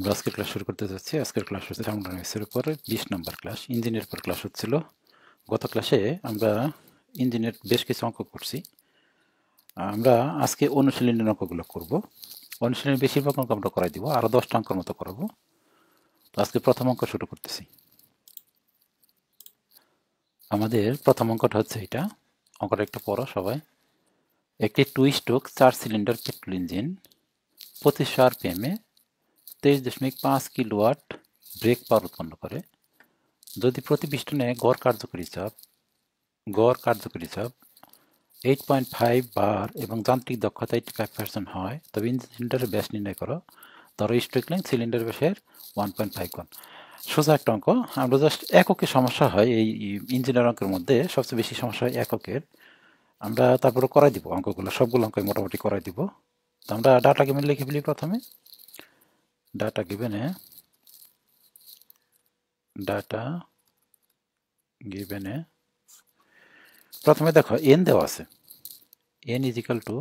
আমরা আজকের ক্লাস শুরু করতে যাচ্ছি। আজকের ক্লাস হচ্ছে থার্মোডাইনামিক্সের উপর 20 নম্বর ক্লাস, ইঞ্জিনের উপর ক্লাস হচ্ছিল। গত ক্লাসে আমরা ইঞ্জিনের বেশ কিছু অঙ্ক করছি। আমরা আজকে অনুশীলনের অঙ্কগুলো করব। অনুশীলনের বেশিরভাগ অঙ্ক আমরা করাই দিব, আরও 10টা অঙ্কের মতো করাবো। তো আজকে প্রথম অঙ্ক শুরু করতেছি। আমাদের প্রথম অঙ্কটা হচ্ছে এটা। অঙ্কটা একটু পড়ো সবাই। একটি 2 স্ট্রোক 4 সিলিন্ডার পেট্রোল ইঞ্জিন 2500 আরপিএমে 23.5 কিলোওয়াট ব্রেক পাওয়ার উৎপন্ন করে। যদি প্রতি পিস্টনে গড় কার্যকরী চাপ 8.5 বার এবং যান্ত্রিক দক্ষতা 85% হয়, তবে ইঞ্জিন সিলিন্ডারের ব্যাস নির্ণয় করো। ধরো স্ট্রোক লেংথ সিলিন্ডার ব্যাসের 1.5 গুণ। সোজা একটা অঙ্ক। আমরা জাস্ট এককের সমস্যা হয় এই ইঞ্জিনের অঙ্কের মধ্যে, সবচেয়ে বেশি সমস্যা হয় এককের। আমরা তারপরে করাই দিব অঙ্কগুলো, সবগুলো অঙ্ক মোটামুটি করাই দিব। তো আমরা ডাটা গিভেন লিখে ফেলি প্রথমে। ডাটা গিভেনে প্রথমে দেখো এন দেওয়া আছে। n is equal to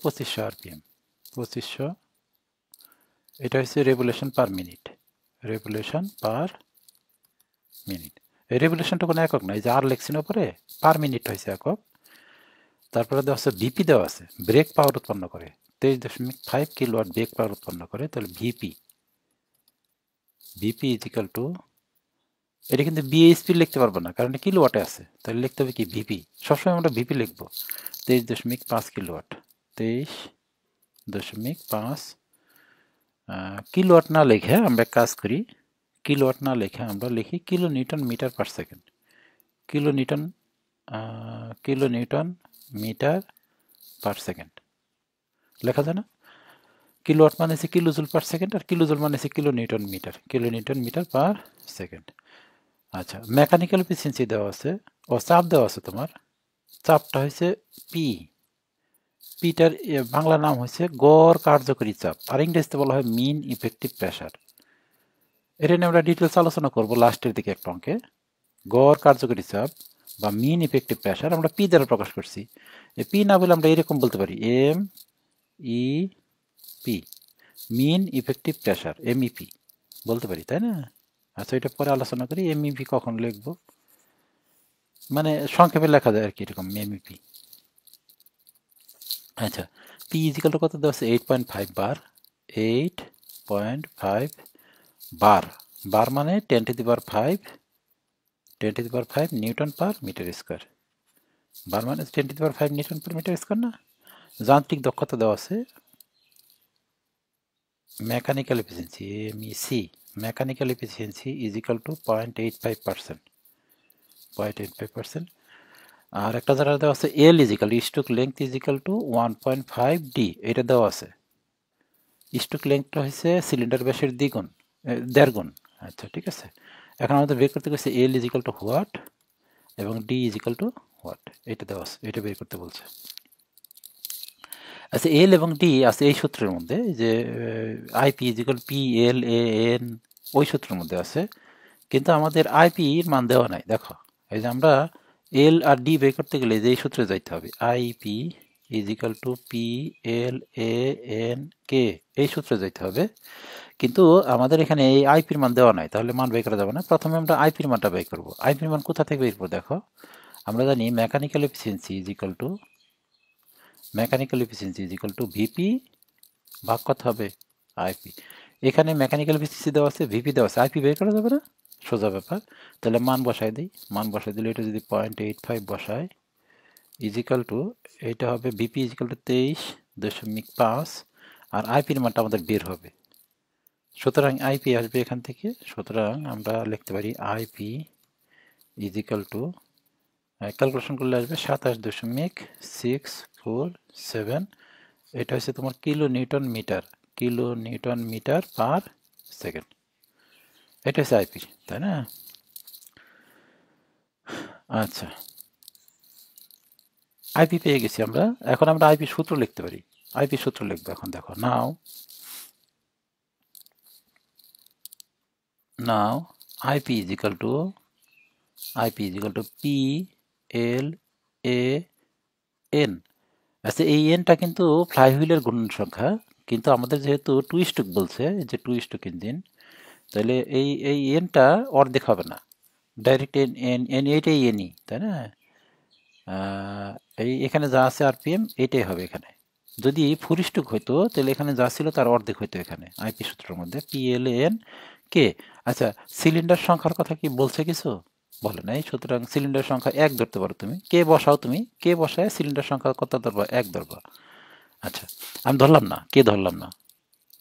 2500 RPM. 2500, এটা হচ্ছে রেভলিউশন পার মিনিট। এই রেভলিউশনটা কোনো একক না, এই যে আর লেখছি না পরে, পার মিনিট হয়েছে একক। তারপরে দেওয়া আছে ভিপি দেওয়া আছে, ব্রেক পাওয়ার উৎপন্ন করে 23.5 কিলোওয়াট ব্রেক পাওয়ার উৎপন্ন করে। তাহলে ভিপি ইজ ইকাল টু, এটা কিন্তু বিএইচপি লিখতে পারবো না কারণ কিলোওয়াটে আছে, তাহলে লিখতে হবে কি ভিপি। সবসময় আমরা ভিপি লিখবো। 23.5 কিলোওয়াট, 23.5 কিলোওয়াট না লিখে আমরা কাজ করি, কিলোওয়াট না লিখে আমরা লিখি kilo newton metre per second. Kilo newton metre per second লেখা যায় না? কিলোওয়াট মানে হচ্ছে কিলো জুল পার সেকেন্ড, আর কিলো জুল মানে হচ্ছে kilo newton metre per second. আচ্ছা, মেকানিক্যাল এফিসিয়েন্সি দেওয়া আছে, ও চাপ দেওয়া আছে তোমার। চাপটা হচ্ছে পিটার বাংলা নাম হচ্ছে গড় কার্যকরী চাপ, আর ইংরেজিতে বলা হয় মিন ইফেক্টিভ প্রেশার। এটা নিয়ে আমরা ডিটেলস আলোচনা করব লাস্টের দিকে একটা অঙ্কে। গড় কার্যকরী চাপ বা মিন ইফেক্টিভ প্রেশার আমরা পি দ্বারা প্রকাশ করছি। পি না বলে আমরা এরকম বলতে পারি এম ই পি, মিন ইফেক্টিভ প্রেশার, এমইপি বলতে পারি, তাই না? আচ্ছা, এটা পরে আলোচনা করি এমইপি কখন লিখবো, মানে সংক্ষেপে লেখা যায় আর কি, এরকম এমইপি। আচ্ছা, পি ইজিক্যাল টু কত দেওয়া আছে? 8.5 বার। 8.5 বার, বার মানে 10⁵ নিউটন পার মিটার স্কোয়ার। বার মানে 10⁵ নিউটন পার মিটার স্কোয়ার না? যান্ত্রিক দক্ষতা দেওয়া আছে, mechanical efficiency MEC, mechanical efficiency is equal to 0.85%। আর একটা যারা দেওয়া আছে এল is equal two stroke length is equal two 1.5 D, এটা দেওয়া আছে। স্ট্রোক লেংথটা হচ্ছে সিলিন্ডার ব্যাসের দ্বিগুণ, 1.5 গুণ। আচ্ছা, ঠিক আছে। এখন আমাদের বের করতে গেছে L is equal to what এবং D is equal to what, এটা দেওয়া আছে, এটা বের করতে বলছে। আচ্ছা, এল এবং ডি আছে এই সূত্রের মধ্যে, যে IP is equal P L A N, ওই সূত্রের মধ্যে আছে, কিন্তু আমাদের আইপি এর মান দেওয়া নাই। দেখো, এই যে আমরা এল আর ডি বের করতে গেলে যে এই সূত্রে যাইতে হবে, IP is equal to P L A N K, এই সূত্রে যাইতে হবে। কিন্তু আমাদের এখানে এই আইপির মান দেওয়া নাই, তাহলে মান বের করা যাবে না। প্রথমে আমরা আইপির মানটা বের করবো। আইপির মান কোথা থেকে বের করবো? দেখো, আমরা জানি mechanical efficiency is equal to VP ভাগ কত হবে? আইপি। এখানে মেকানিক্যাল এফিসিয়েন্সি দেওয়া আছে, ভিপি দেওয়া আছে, আইপি বের করা যাবে না? সোজা ব্যাপার। তাহলে মান বসাই দিই, মান বসাই দিলে এটা যদি 0.85 বসায় ইজিক্যাল টু, এটা হবে ভিপি ইজিক্যাল টু 23.5, আর আইপির মানটা আমাদের বের হবে। সুতরাং আইপি আসবে এখান থেকে। সুতরাং আমরা লিখতে পারি আইপি ইজিক্যাল টু, ক্যালকুলেশন করলে আসবে 27.647, এটা হচ্ছে তোমার kilo newton metre per second. এটা হচ্ছে আইপি, তাই না? আচ্ছা, আইপি পেয়ে গেছি আমরা। এখন আমরা আইপি সূত্র লিখতে পারি। আইপি সূত্র লিখবো এখন। দেখো, now IP is equal to P L A N. আচ্ছা, এই এনটা কিন্তু ফ্লাইহুইলের গুণন সংখ্যা, কিন্তু আমাদের যেহেতু 2 স্ট্রোক বলছে, যে 2 স্ট্রোক ইঞ্জিন, তাহলে এই এনটা অর্ধেক হবে না, ডাইরেক্ট এন এইটাই এনই, তাই না? এখানে যা আছে আরপিএম এইটাই হবে এখানে। যদি 4 স্ট্রোক হইতো তাহলে এখানে যা ছিল তার অর্ধেক হইতো এখানে আইপি সূত্রের মধ্যে PLAN কে। আচ্ছা, সিলিন্ডার সংখ্যার কথা কি বলছে কিছু? বলে নাই। সুতরাং সিলিন্ডার সংখ্যা 1 ধরতে পারো তুমি, কে বসাও, তুমি কে বসায় সিলিন্ডার সংখ্যা কত ধরবা? 1 ধরবা। আচ্ছা, আমি ধরলাম না, কে ধরলাম না,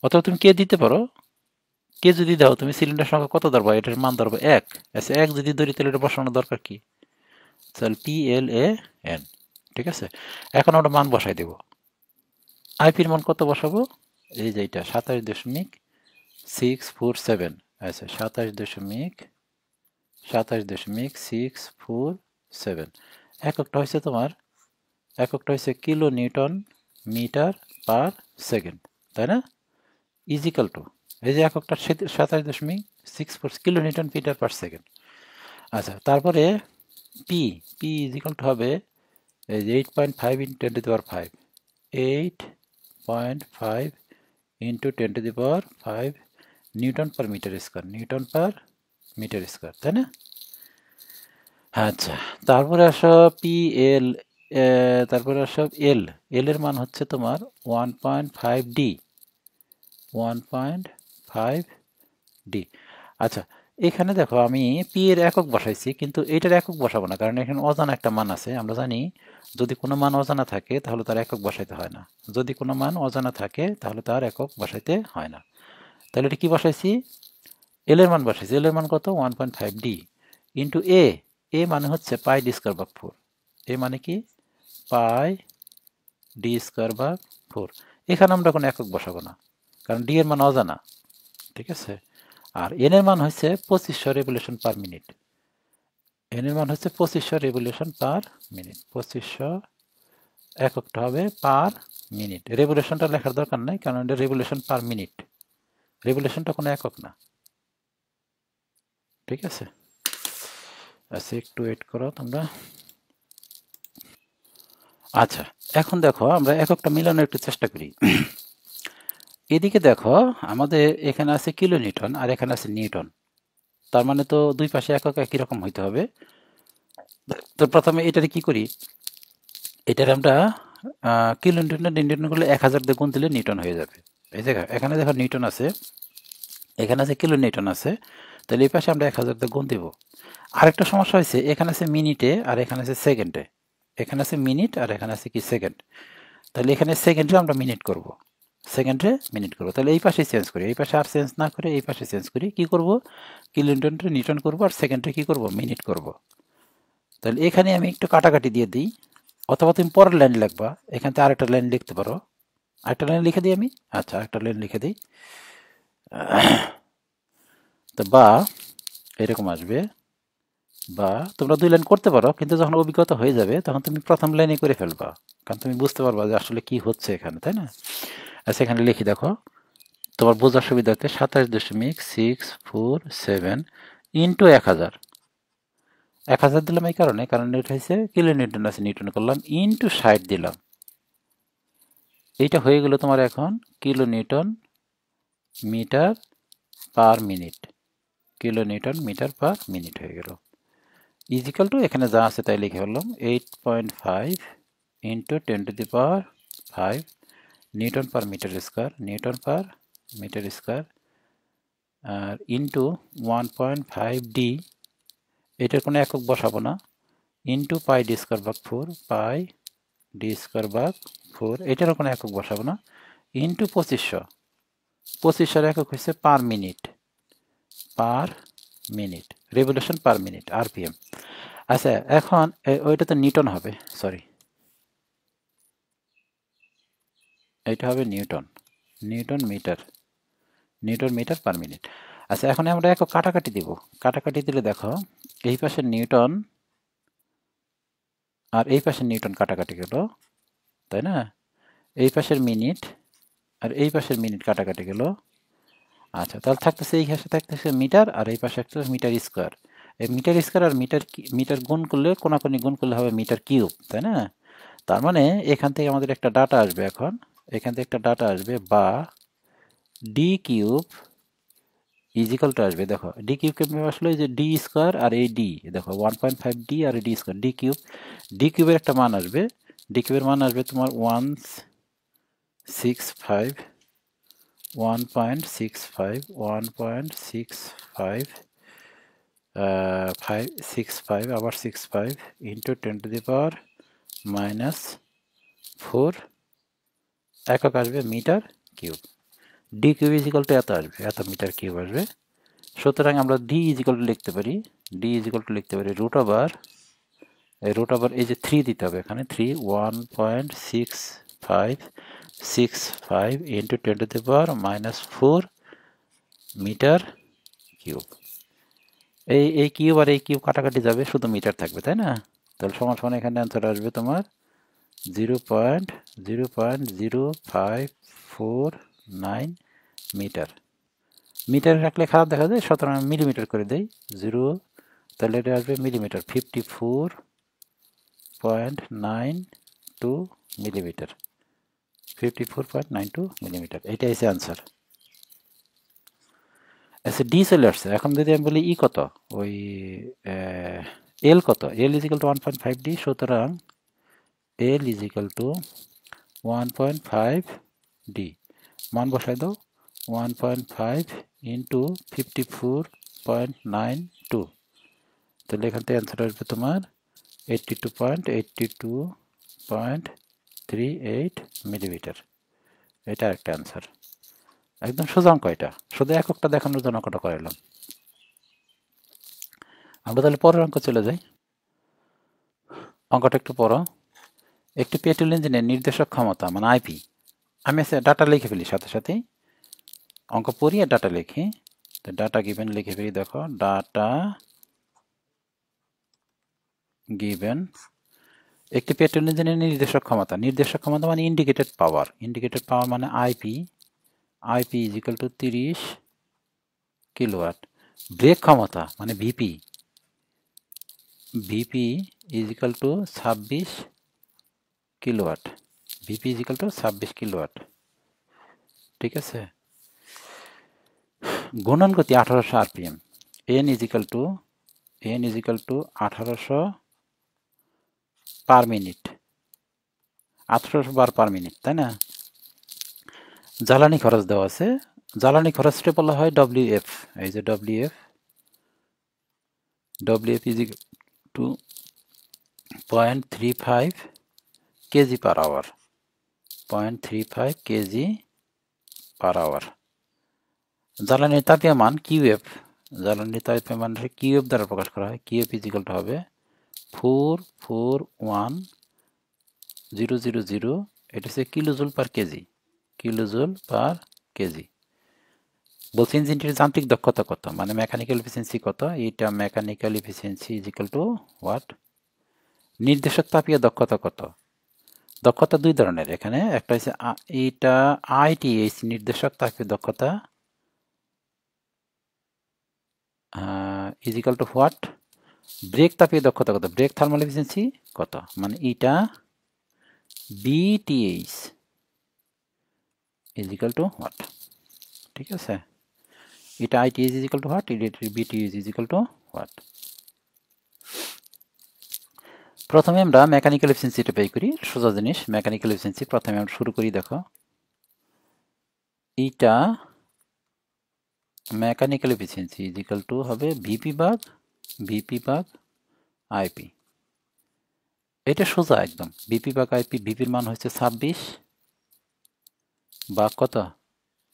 অথবা তুমি কে দিতে পারো। কে যদি দাও তুমি সিলিন্ডার সংখ্যা কত ধরবা? এটার মান ধরবো 1। আচ্ছা, 1 যদি ধরি তাহলে এটা বসানোর দরকার কি? তাহলে PLAN, ঠিক আছে। এখন আমরা মান বসাই দেব। আইপির মান কত বসাবো? এই যে এটা 27.647। আচ্ছা, 27.647। এককটা হয়েছে তোমার, এককটা হয়েছে kilo newton metre per second, তাই না? ইজিক্যাল টু, এই যে এককটা 27.64 kilo newton metre per second. আচ্ছা, তারপরে পি, পি ইজিক্যাল টু হবে এই যে 8.5 into 10 to the power 5, 8.5 into 10 to the power 5 newton per metre square, newton per metre square, তাই না? আচ্ছা, তারপরে আসো PL, তারপরে আসো এল, এল এর মান হচ্ছে তোমার 1.5D, 1.5D। আচ্ছা, এখানে দেখো আমি পি এর একক বসাইছি, কিন্তু এটার একক বসাবো না, কারণ এখানে অজানা একটা মান আছে। আমরা জানি যদি কোনো মান অজানা থাকে তাহলে তার একক বসাইতে হয় না, যদি কোনো মান অজানা থাকে তাহলে তার একক বসাইতে হয় না। তাহলে এটা কি বসাইছি? এল এর মান বসাইছি। এল এর মান কত? 1.5D ইন্টু এ, এ মানে হচ্ছে পাই ডি স্কোয়ার ভাগ 4। এ মানে কি? পাই ডি স্কোয়ার ভাগ 4। এখানে আমরা কোনো একক বসাবো না, কারণ ডি এর মান অজানা, ঠিক আছে। আর এন এর মান হচ্ছে 2500 রেভলিউশন পার মিনিট। এন এর মান হচ্ছে 2500 রেভলিউশন পার মিনিট। 2500 এককটা হবে পার মিনিট। রেভলিউশনটা লেখার দরকার নাই, কারণ এটা রেভলিউশন পার মিনিট, রেভলিউশনটা কোনো একক না, ঠিক আছে। আচ্ছা, একটু ওয়েট করো তোমরা। আচ্ছা, এখন দেখো আমরা এককটা মিলানোর একটু চেষ্টা করি। এদিকে দেখো আমাদের এখানে আছে কিলো নিউটন আর এখানে আছে নিউটন, তার মানে তো দুই পাশে একক একই রকম হইতে হবে। তো প্রথমে এটারে কি করি, এটার আমরা কিলো নিউটন নিউটন করলে 1000 দিয়ে গুণ দিলে নিউটন হয়ে যাবে। এই জায়গা এখানে দেখো নিউটন আছে, এখানে আছে কিলো নিউটন আছে, তাহলে এই পাশে আমরা 1000 দিয়ে গুণ দিব। আরেকটা সমস্যা হয়েছে, এখানে আছে মিনিটে আর এখানে আছে সেকেন্ডে, এখানে আছে মিনিট আর এখানে আছে কি সেকেন্ড। তাহলে এখানে সেকেন্ডে আমরা মিনিট করব, সেকেন্ডে মিনিট করব। তাহলে এই পাশে চেঞ্জ করি, এই পাশে আর চেঞ্জ না করে এই পাশে চেঞ্জ করি। কি করব? কিলো নিউটনটা নিউটন করবো আর সেকেন্ডে কি করব? মিনিট করব। তাহলে এখানে আমি একটু কাটাকাটি দিয়ে দিই, অথবা তুমি পরের লাইন লিখবা, এখান থেকে আরেকটা লাইন লিখতে পারো। আরেকটা লাইন লিখে দিই আমি। আচ্ছা, আরেকটা লাইন লিখে দিই। তো বা এরকম আসবে, বা তোমরা 2 লাইন করতে পারো, কিন্তু যখন অভিজ্ঞতা হয়ে যাবে তখন তুমি প্রথম লাইনে করে ফেলবা, কারণ তুমি বুঝতে পারবা যে আসলে কি হচ্ছে এখানে, তাই না? আচ্ছা, এখানে লিখি দেখো তোমার বোঝার সুবিধার্থে 27.647 ইন্টু 1000। 1000 দিলাম এই কারণে, কারণ এটা হচ্ছে কিলো নিউটন আছে, নিউটন করলাম, ইন্টু 60 দিলাম। এইটা হয়ে গেল তোমার এখন kilo newton metre per minute, kilo newton metre per minute হয়ে গেল। ইজিক্যাল টু এখানে যা আছে তাই লিখে ফেললাম, 8.5 into 10 to the power 5 newton per metre square, newton per metre square, আর ইন্টু 1.5D, এটার কোনো একক বসাবো না, ইন্টু পাই ডি স্কোয়ার ভাগ 4, পাই ডি স্কোয়ার ভাগ 4, এটারও কোনো একক বসাবো না, ইন্টু 2500। 2500 একক হচ্ছে per minute, per minute, revolution per minute, RPM. আচ্ছা, এখন ওইটা তো নিউটন হবে, সরি, এটা হবে newton, newton metre, newton metre per minute. আচ্ছা, এখন আমরা একক কাটাকাটি দিব। কাটাকাটি দিলে দেখো এই পাশে নিউটন আর এই পাশে নিউটন কাটাকাটি গেল, তাই না? এই পাশের মিনিট আর এই পাশের মিনিট কাটাকাটি গেল। আচ্ছা, তাহলে থাকতেছে এই পাশে থাকতেছে মিটার আর এই পাশে একটা মিটার স্কোয়ার। এই মিটার স্কোয়ার আর মিটার মিটার গুণ করলে, কোনাকুনি গুণ করলে হবে মিটার কিউব, তাই না? তার মানে এখান থেকে আমাদের একটা ডাটা আসবে এখন, এখান থেকে একটা ডাটা আসবে বা ডি কিউব ইজিক্যাল টু আসবে। দেখো ডি কিউব কেমন আসলে যে ডি স্কোয়ার আর এই ডি, দেখো 1.5 ডি আর ডি স্কোয়ার ডি কিউবের একটা মান আসবে। ডি কিউবের মান আসবে তোমার 1.65 565 আবার 65 ইন্টু 10⁻⁻⁴ একক আসবে metre cube. D cube equal to এত আসবে, এত মিটার কিউব আসবে। সুতরাং আমরা ডি ইজিক্যাল টু লিখতে পারি, রুট ওভার এই যে 3 দিতে হবে এখানে, 1.6565 ইন্টু 10⁻⁻⁴ মিটার কিউব। এই কিউব আর এই কিউব কাটাকাটি যাবে, শুধু মিটার থাকবে, তাই না? তাহলে সমান সমান এখানে অ্যান্সার আসবে তোমার 0.0549 মিটার। মিটার রাখলে খারাপ দেখা যায়, সুতরাং আমি মিলিমিটার করে দেই 0, তাহলে এটা আসবে মিলিমিটার 54.92 মিলিমিটার, 54.92 মিলিমিটার। এটাই হচ্ছে অ্যান্সার। আচ্ছা ডি চলে আসছে, এখন যদি আমি বলি ই কত, ওই এল কত, এল ইজিক্যাল টু 1.5 ডি, সুতরাং এল ইজিক্যাল টু 1.5 ডি, মান বসাই দাও 1.5 ইন্টু 54.92, তাহলে এখান থেকে অ্যান্সার আসবে তোমার 82.38 মিলিমিটার। এটা একটা অ্যান্সার, একদম সোজা অঙ্ক। এটা শুধু এককটা দেখানোর জন্য অঙ্কটা করালাম। আমরা তাহলে পরের অঙ্ক চলে যাই। অঙ্কটা একটু পড়ো। একটি পেট্রোল ইঞ্জিনের নির্দেশক ক্ষমতা মানে আইপি, আমি ডাটা লিখে ফেলি সাথে সাথেই, অঙ্ক পড়ি আর ডাটা লিখি। তো ডাটা গিভেন লিখে ফেলি, দেখো ডাটা গিভেন একটি পেট্রোল ইঞ্জিনের নির্দেশক ক্ষমতা মানে ইন্ডিকেটেড পাওয়ার মানে IP is equal to 30 kilowatt. Brake ক্ষমতা মানে BP is equal to 26 kilowatt, ঠিক আছে। গুণন গতি 1800 RPM, N is equal to 1800 per minute, 1800 বার পার মিনিট, তাই না? জ্বালানি খরচ দেওয়া আছে, জ্বালানি খরচটা বলা হয় ডব্লিউএফ, এই যে WF is equal to 0.35 KG per hour, 0.35 KG per hour. জ্বালানির তাপীয় মান কিউএফ, কিউএফ দ্বারা প্রকাশ করা হয়। কিউএফ ইজ ইকুয়াল টু হবে 441,000, এটা হচ্ছে কিলোজুল পার কেজি। বলছি ইঞ্জিনটির যান্ত্রিক দক্ষতা কত, মানে মেকানিক্যাল এফিসিয়েন্সি কত, এটা mechanical efficiency is equal to what. নির্দেশক তাপীয় দক্ষতা কত, দক্ষতা দুই ধরনের এখানে, একটা হচ্ছে এটা আইটিএইচ নির্দেশক তাপীয় দক্ষতা is equal to what. Brake তাপীয় দক্ষতা কত, ব্রেক থার্মাল এফিসিয়েন্সি কত, মানে এটা BTH is equal to what, ঠিক আছে। এটা ITH is equal to what, এটা BTH is equal to what. প্রথমে আমরা মেকানিক্যাল এফিসিয়েন্সিটা বের করি, সোজা জিনিস। মেকানিক্যাল এফিসিয়েন্সি প্রথমে আমরা শুরু করি, দেখো এটা mechanical efficiency is equal two হবে ভিপি ভাগ আইপি। এটা সোজা একদম, ভিপি ভাগ আইপি। ভিপির মান হচ্ছে 26 বা কত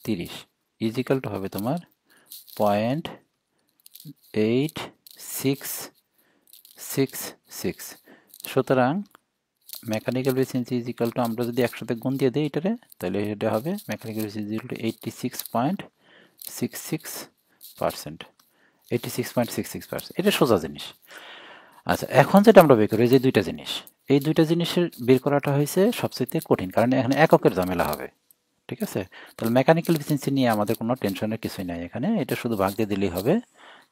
30 ইজ ইকুয়াল টু হবে তোমার 0.8666। সুতরাং mechanical efficiency is equal two, আমরা যদি একসাথে গুণ দিয়ে দিই এটারে, তাহলে এটা হবে mechanical efficiency is equal two 86.66%, 86.66%। এটা সোজা জিনিস। আচ্ছা এখন যেটা আমরা বের করি, যে দুইটা জিনিস, এই দুইটা জিনিসের বের করাটা হয়েছে সবচেয়ে কঠিন, কারণ এখানে এককের ঝামেলা হবে, ঠিক আছে। তাহলে মেকানিক্যাল এফিসিয়েন্সি নিয়ে আমাদের কোনো টেনশনের কিছুই নাই এখানে, এটা শুধু ভাগ দিয়ে দিলেই হবে।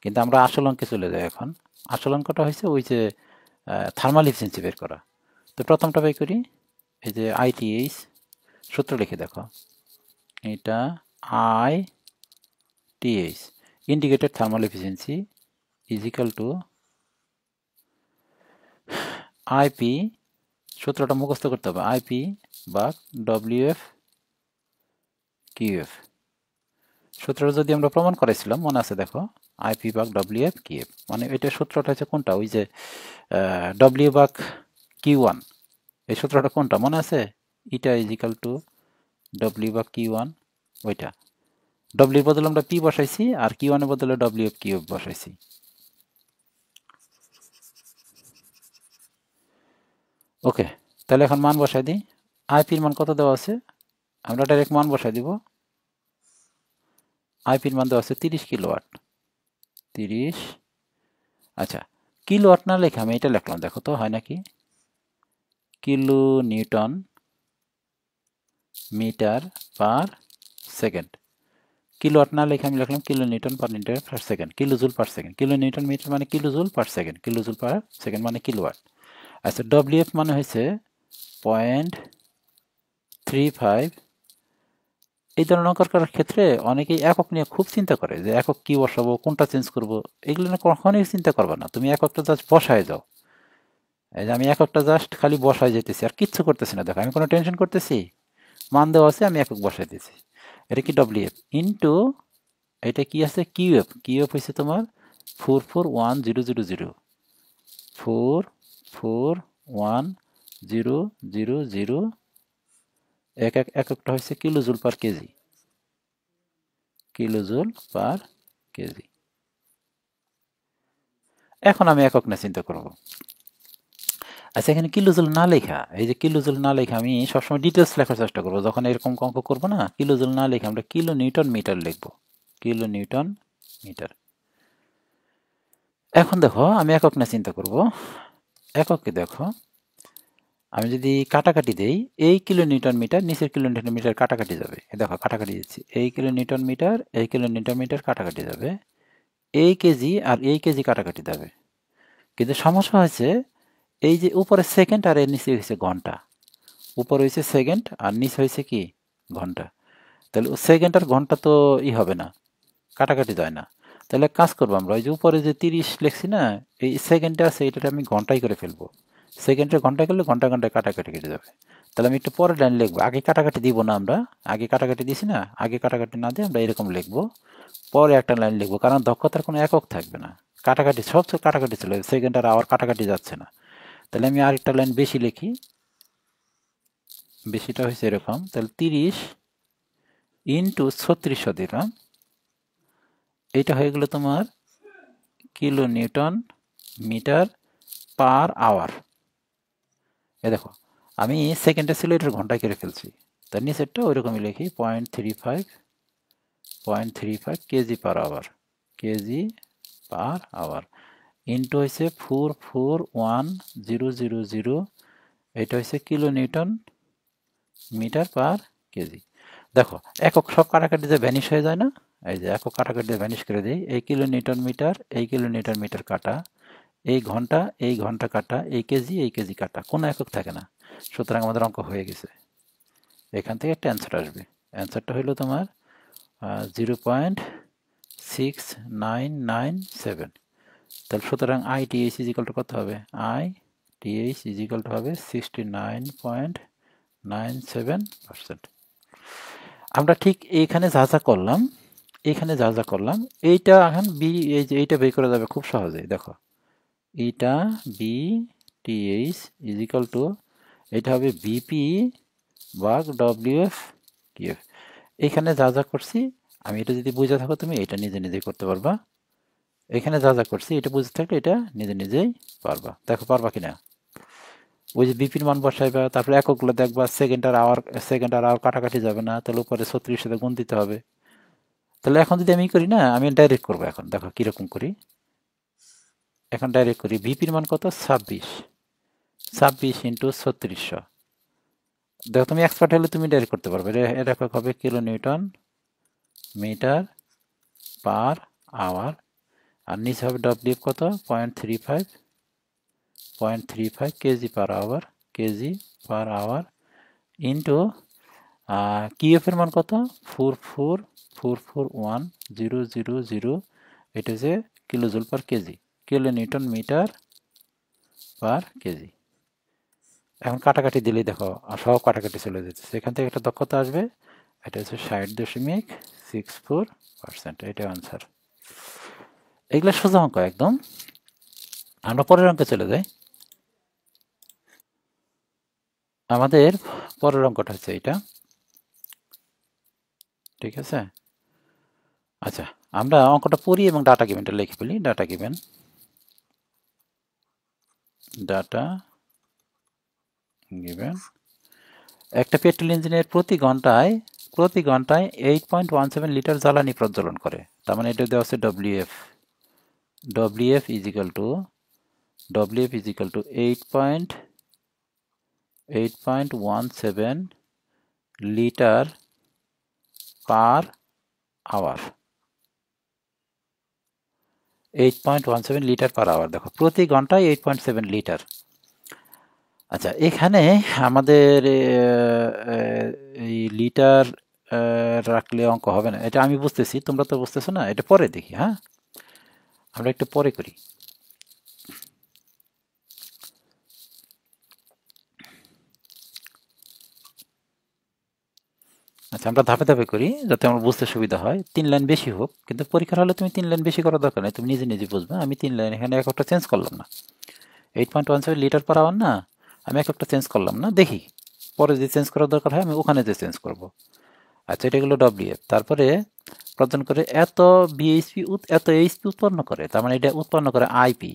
কিন্তু আমরা আসল অঙ্কে চলে যাই এখন। আসল অঙ্কটা হয়েছে ওই যে থার্মাল এফিসিয়েন্সি বের করা। তো প্রথমটা বের করি, এই যে আইটিএইচ সূত্র লিখে দেখো, এটা ITH indicated thermal efficiency is equal two IP, সূত্রটা মুখস্থ করতে হবে, আইপি ভাগ WF QF। সূত্রটা যদি আমরা প্রমাণ করেছিলাম মনে আছে দেখো, আইপি ভাগ WF QF, মানে এটা সূত্রটা হচ্ছে কোনটা, ওই যে W ভাগ Q1, এই সূত্রটা কোনটা মনে আছে, ইটা ইজ ইকাল টু W ভাগ Q1, ওইটা। W এর বদলে আমরা P বসাইছি আর Q1 এর বদলে WF QF বসাইছি। ওকে, তাহলে এখন মান বসাই দিই। আইপির মান কত দেওয়া আছে, আমরা ডাইরেক্ট মান বসাই দিব। আইপির মান দেওয়া আছে 30 কিলোওয়াট, 30। আচ্ছা, কিলোওয়াট না লেখা আমি এটা লিখলাম, দেখো তো হয় নাকি, kilo newton metre per second. Kilowatt না লেখা আমি লিখলাম kilo newton per metre per second, kilo joule per second. Kilo newton metre মানে kilo joule per second, kilo joule per second মানে কিলোওয়াট। আচ্ছা, WF মানে হয়েছে 0.35। এই ধরনের অঙ্ক করার ক্ষেত্রে অনেকেই একক নিয়ে খুব চিন্তা করে যে একক কি বসাবো, কোনটা চেঞ্জ করব, এগুলো নিয়ে কখনোই চিন্তা করবে না, তুমি এককটা জাস্ট বসায় যাও। এই যে আমি এককটা জাস্ট খালি বসায় যেতেছি আর কিচ্ছু করতেছি না, দেখো আমি কোনো টেনশন করতেছি, মান দেওয়া আছে আমি একক বসাই দিয়েছি। এটা কি WF ইন্টু, এটা কি আছে QF, QF হয়েছে তোমার 441,000, 441,000, এককটা হচ্ছে kilojoule per KG, kilojoule per KG. এখন আমি একক না চিন্তা করব। আচ্ছা, এখানে কিলোজুল না লেখা, এই যে কিলোজুল না লেখা আমি সবসময় ডিটেলস লেখার চেষ্টা করবো যখন এরকম অঙ্ক করবো না, কিলোজুল না লেখা আমরা কিলো নিউটন মিটার লিখবো, কিলো নিউটন মিটার। এখন দেখো আমি একক না চিন্তা করব, এককে দেখো আমি যদি কাটাকাটি দেই, এই কিলো নিউটন মিটার নিচের কিলো নিউটন মিটার কাটাকাটি যাবে, দেখো কাটাকাটি দিচ্ছি, এই কিলো নিউটন মিটার এই কিলো নিউটন মিটার কাটাকাটি যাবে, এই কেজি আর এই কেজি কাটাকাটি যাবে। কিন্তু সমস্যা হয়েছে এই যে উপরে সেকেন্ড আর এর নিচে হয়েছে ঘন্টা, উপরে হয়েছে সেকেন্ড আর নিচে হয়েছে কি ঘন্টা, তাহলে সেকেন্ড আর ঘন্টা তো হবে না, কাটাকাটি যায় না। তাহলে কাজ করবো আমরা, ওই যে উপরে যে 30 লিখছি না, এই সেকেন্ডে আছে এটা আমি ঘন্টায় করে ফেলবো, সেকেন্ডে ঘন্টায় করলে ঘন্টা ঘন্টায় কাটাকাটি কেটে যাবে। তাহলে আমি একটু পরে লাইন লিখবো, আগে কাটাকাটি দিব না, আমরা আগে কাটাকাটি দিছি না, আগে কাটাকাটি না দিয়ে আমরা এরকম লিখবো, পরে একটা লাইন লিখবো, কারণ দক্ষতার কোনো একক থাকবে না, কাটাকাটি সব কাটাকাটি চলে, সেকেন্ড আর আওয়ার কাটাকাটি যাচ্ছে না। তাহলে আমি আরেকটা লাইন বেশি লিখি, বেশিটা হয়েছে এরকম, তাহলে 30 ইন্টু 3600 দিলাম, এইটা হয়ে গেল তোমার kilo newton metre per hour. এ দেখো আমি সেকেন্ডে ছিল এটার ঘন্টায় করে ফেলছি, তার নিচেরটা ওইরকমই লিখি 0.35 KG per hour, KG per hour into হয়েছে 441,000, এটা হচ্ছে kilo newton metre per KG. দেখো একক সব কাটাকাটি যে ভ্যানিশ হয়ে যায় না, এই যে একক কাটাকাটি ভ্যানিশ করে দিই, এই কিলো নিউটন মিটার এই কিলো নিউটন মিটার কাটা, এই ঘন্টা কাটা, এই কেজি কাটা, কোনো একক থাকে না। সুতরাং আমাদের অঙ্ক হয়ে গেছে, এখান থেকে একটা অ্যান্সার আসবে, অ্যান্সারটা হলো তোমার 0.6997। তাহলে সুতরাং ITH ইজিক্যাল টু কত হবে, ITH ইজিক্যাল টু হবে 69.97%। আমরা ঠিক এইখানে যা যা করলাম, এইখানে যা যা করলাম, এইটা এখন এই যে এইটা বের করা যাবে খুব সহজেই, দেখো এটা BTH ইজিক্যাল টু, এটা হবে BP ভাগ WF QF। এখানে যা যা করছি আমি, এটা যদি বুঝে থাকো তুমি এটা নিজে নিজেই করতে পারবা, এখানে যা যা করছি এটা বুঝে থাকলে এটা নিজে নিজেই পারবা, দেখো পারবা কিনা। ওই যে বিপির মান বসাইবা, তারপরে এককগুলো দেখবা, সেকেন্ড আর আওয়ার কাটাকাটি যাবে না, তাহলে উপরে 36 সাথে গুণ দিতে হবে। তাহলে এখন যদি আমি করি না, আমি ডাইরেক্ট করবো, এখন দেখো কিরকম করি, এখন ডাইরেক্ট করি, ভিপির মান কত 26 ইন্টু 3600। দেখো তুমি এক্সপার্ট হলে তুমি ডাইরেক্ট করতে পারবে, এটা হবে kilo newton metre per hour, আর নিচে হবে WF কত 0.35 KG per hour, KG per hour into QF এর মান কত 44441,000, এটা যে kilojoule per KG, kilo newton metre per KG. এখন কাটাকাটি দিলেই দেখো সব কাটাকাটি চলে যাচ্ছে, সেখান থেকে একটা দক্ষতা আসবে, এটা হচ্ছে 60.64%, এটা আনসার। এগুলো সোজা অঙ্ক একদম। আমরা পরের অঙ্কে চলে যাই। আমাদের পরের অঙ্কটা হচ্ছে এটা, ঠিক আছে। আচ্ছা, আমরা অঙ্কটা পড়ি এবং ডাটা গিভেনটা লিখে ফেলি। ডাটা গিভেন, ডাটা গিভেন, একটা পেট্রোল ইঞ্জিনের প্রতি ঘন্টায় 8.17 লিটার জ্বালানি প্রজ্বলন করে। তার মানে এটা দেওয়া আছে WF. WF is equal to 8.17 litre per hour. 8.17 litre per hour, দেখো প্রতি ঘন্টায় 8.7 লিটার। আচ্ছা, এখানে আমাদের এই লিটার রাখলে অঙ্ক হবে না, এটা আমি বুঝতেছি, তোমরা তো বুঝতেছো না, এটা পরে দেখি। হ্যাঁ, আমরা একটু পরে করি। আচ্ছা, আমরা ধাপে ধাপে করি যাতে আমার বুঝতে সুবিধা হয়। 3 লাইন বেশি হোক, কিন্তু পরীক্ষার হলে তুমি 3 লাইন বেশি করার দরকার নেই, তুমি নিজে নিজে বুঝবে। আমি 3 লাইন এখানে এক একটা চেঞ্জ করলাম না, 8.17 লিটার পার আওয়ার না, আমি এক একটা চেঞ্জ করলাম না, দেখি পরে যে চেঞ্জ করার দরকার হয় আমি ওখানে যে চেঞ্জ করব। আচ্ছা, এটা হলো ডব্লিউএফ। তারপরে প্রদান করে এত বিএইচপি, এত এইচপি উৎপন্ন করে, তার মানে এটা উৎপন্ন করে IP.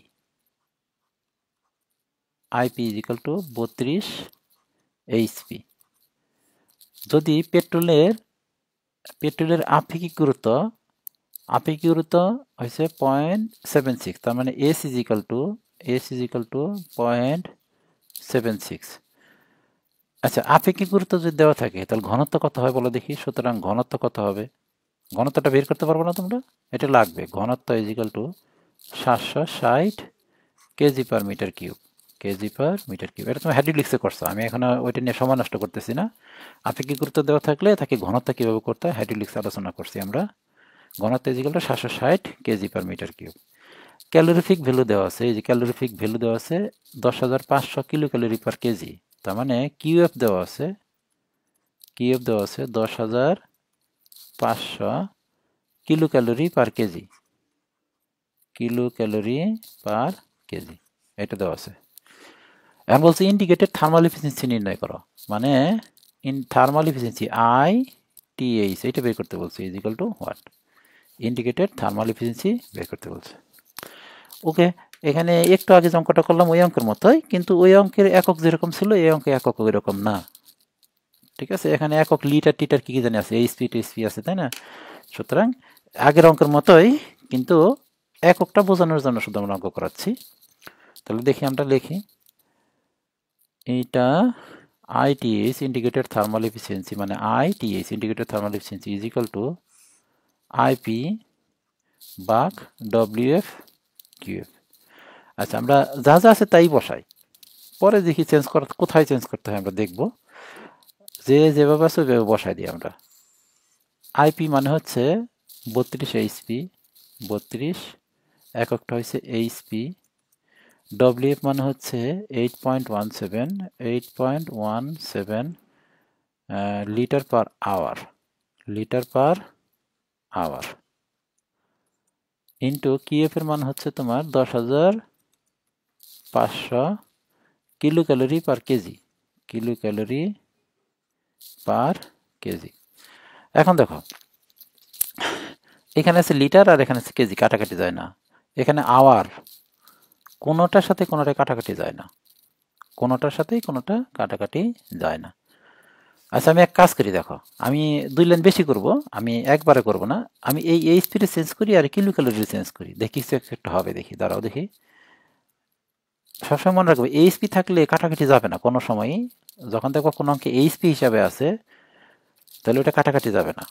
IP is equal two 32 HP. যদি পেট্রোলের আপেক্ষিক গুরুত্ব হয়েছে 0.76, তার মানে এস ইজ ইকাল টু 0.76। আচ্ছা, আপেক্ষিক গুরুত্ব যদি দেওয়া থাকে তাহলে ঘনত্ব কত হয় বলো দেখি। সুতরাং ঘনত্ব কত হবে, ঘনত্বটা বের করতে পারবো না তোমরা, এটা লাগবে। ঘনত্ব is equal to 760 KG per metre cube. KG per metre cube, এটা তুমি হাইড্রোলিক্সে করছো, আমি এখন ওইটা নিয়ে সময় নষ্ট করতেছি না। আপেক্ষিক গুরুত্ব দেওয়া থাকলে তাকে ঘনত্ব কীভাবে করতে হয় হাইড্রোলিক্স আলোচনা করছি আমরা। ঘনত্ব is equal to 760 KG per metre cube. Calorific value দেওয়া আছে, এই যে ক্যালোরিফিক ভ্যালু দেওয়া আছে 10,500 কিলো ক্যালোরি পার কেজি। তার মানে কিউএফ দেওয়া আছে 10,500 kilo calorie per KG. Kilo calorie per KG, এটা দেওয়া আছে। এখন বলছে ইন্ডিকেটেড থার্মাল এফিসিয়েন্সি নির্ণয় করো, মানে থার্মাল এফিসিয়েন্সি ITH এটা বের করতে বলছে, is equal to what, indicated thermal efficiency বের করতে বলছে। ওকে, এখানে একটু আগে যে অঙ্কটা করলাম ওই অঙ্কের মতোই, কিন্তু ওই অঙ্কের একক যেরকম ছিল এই অঙ্কে একক ওই রকম না, ঠিক আছে। এখানে একক লিটার টিটার কি জানি আছে, এইচপি টিএসপি আছে, তাই না। সুতরাং আগের অঙ্কের মতোই, কিন্তু এককটা বোঝানোর জন্য শুধু আমরা অঙ্ক করাচ্ছি। তাহলে দেখি, আমরা লিখি এটা ITH ইন্ডিকেটেড থার্মাল এফিসিয়েন্সি, মানে ITH indicated thermal efficiency is equal two IP ভাগ WF QF। আচ্ছা, আমরা যা যা আছে তাই বসাই, পরে দেখি চেঞ্জ করা কোথায় চেঞ্জ করতে হয় আমরা দেখব। যেভাবে আছে ওইভাবে বসাই দিই আমরা। IP মানে হচ্ছে 32 এইচপি, 32 এককটা হচ্ছে এইচপি। WF মানে হচ্ছে 8.17 litre per hour, litre per hour, into QF এর মান হচ্ছে তোমার 10,500 kilo calorie per KG, kilo calorie per KG. এখন দেখো, এখানে আছে লিটার আর এখানে আছে কেজি, কাটাকাটি যায় না। এখানে আওয়ার, কোনোটার সাথে কোনোটা কাটাকাটি যায় না, কোনোটার সাথেই কোনোটা কাটাকাটি যায় না। আচ্ছা, আমি এক কাজ করি, দেখো আমি 2 লাইন বেশি করব, আমি একবারে করব না, আমি এই এইচপিটা চেঞ্জ করি আর কিলো ক্যালোরি চেঞ্জ করি, দেখি একটা হবে, দেখি দাঁড়াও দেখি। সবসময় মনে রাখবে এইচপি থাকলে কাটাকাটি যাবে না কোনো সময়ই। যখন দেখো কোনো অঙ্কে এইচপি হিসাবে আছে তাহলে ওটা কাটাকাটি যাবে না,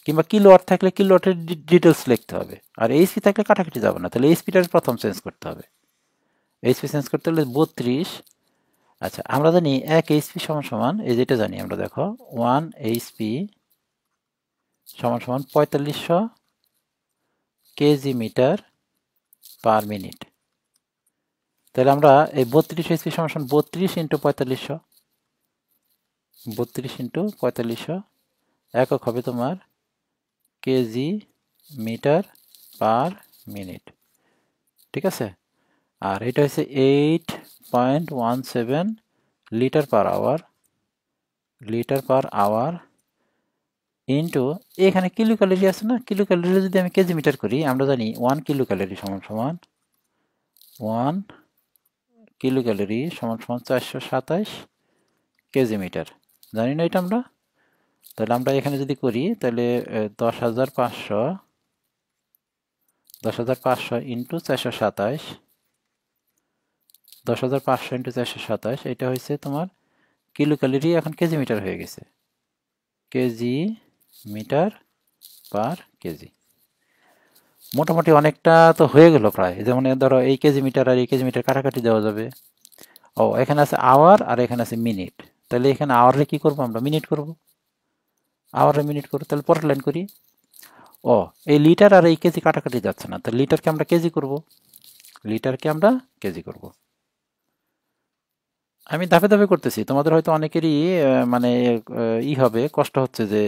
কিংবা কিলোওয়াট থাকলে কিলোওয়াটের ডিটেলস লিখতে হবে, আর এইচপি থাকলে কাটাকাটি যাবে না, তাহলে এইচপিটার প্রথম চেঞ্জ করতে হবে। এইচপি চেঞ্জ করতে হলে 32 আচ্ছা, আমরা জানি 1 এইচপি সমান সমান, এই যেটা জানি আমরা, দেখো 1 এইচপি সমান সমান 4500 কেজি মিটার পার মিনিট। তাহলে আমরা এই 32 এইচপি সমান সমান 32 ইন্টু 4500, 32 ইন্টু 4500 একক হবে তোমার কেজি মিটার পার মিনিট। ঠিক আছে, আর এটা হচ্ছে 8.17 litre per hour, litre per hour into এখানে কিলো ক্যালোরি আছে না, কিলো ক্যালোরি যদি আমি কেজি মিটার করি, আমরা জানি 1 কিলো ক্যালোরি সমান সমান 1 কিলো ক্যালোরি সমান সমান 427 কেজি মিটার, জানি না এটা আমরা। তাহলে আমরা এখানে যদি করি তাহলে 10,500 ইন্টু 427, 10,500 ইন্টু 427, এটা হয়েছে তোমার কিলো ক্যালোরি, এখন কেজি মিটার হয়ে গেছে, কেজি মিটার পার কেজি। মোটামুটি অনেকটা তো হয়ে গেল প্রায়। যেমন ধরো এই কেজি মিটার আর এই কেজি মিটার কাটাকাটি দেওয়া যাবে। ও, এখানে আছে আওয়ার আর এখানে আছে মিনিট, তাহলে এখানে আওয়ারে কি করব আমরা, মিনিট করব, আওয়ারে মিনিট করব। তাহলে পরের লাইন করি। ও, এই লিটার আর এই কেজি কাটাকাটি যাচ্ছে না, তাহলে লিটারকে আমরা কেজি করব, লিটারকে আমরা কেজি করব। আমি ধাপে ধাপে করতেছি, তোমাদের হয়তো অনেকেরই মানে হবে, কষ্ট হচ্ছে যে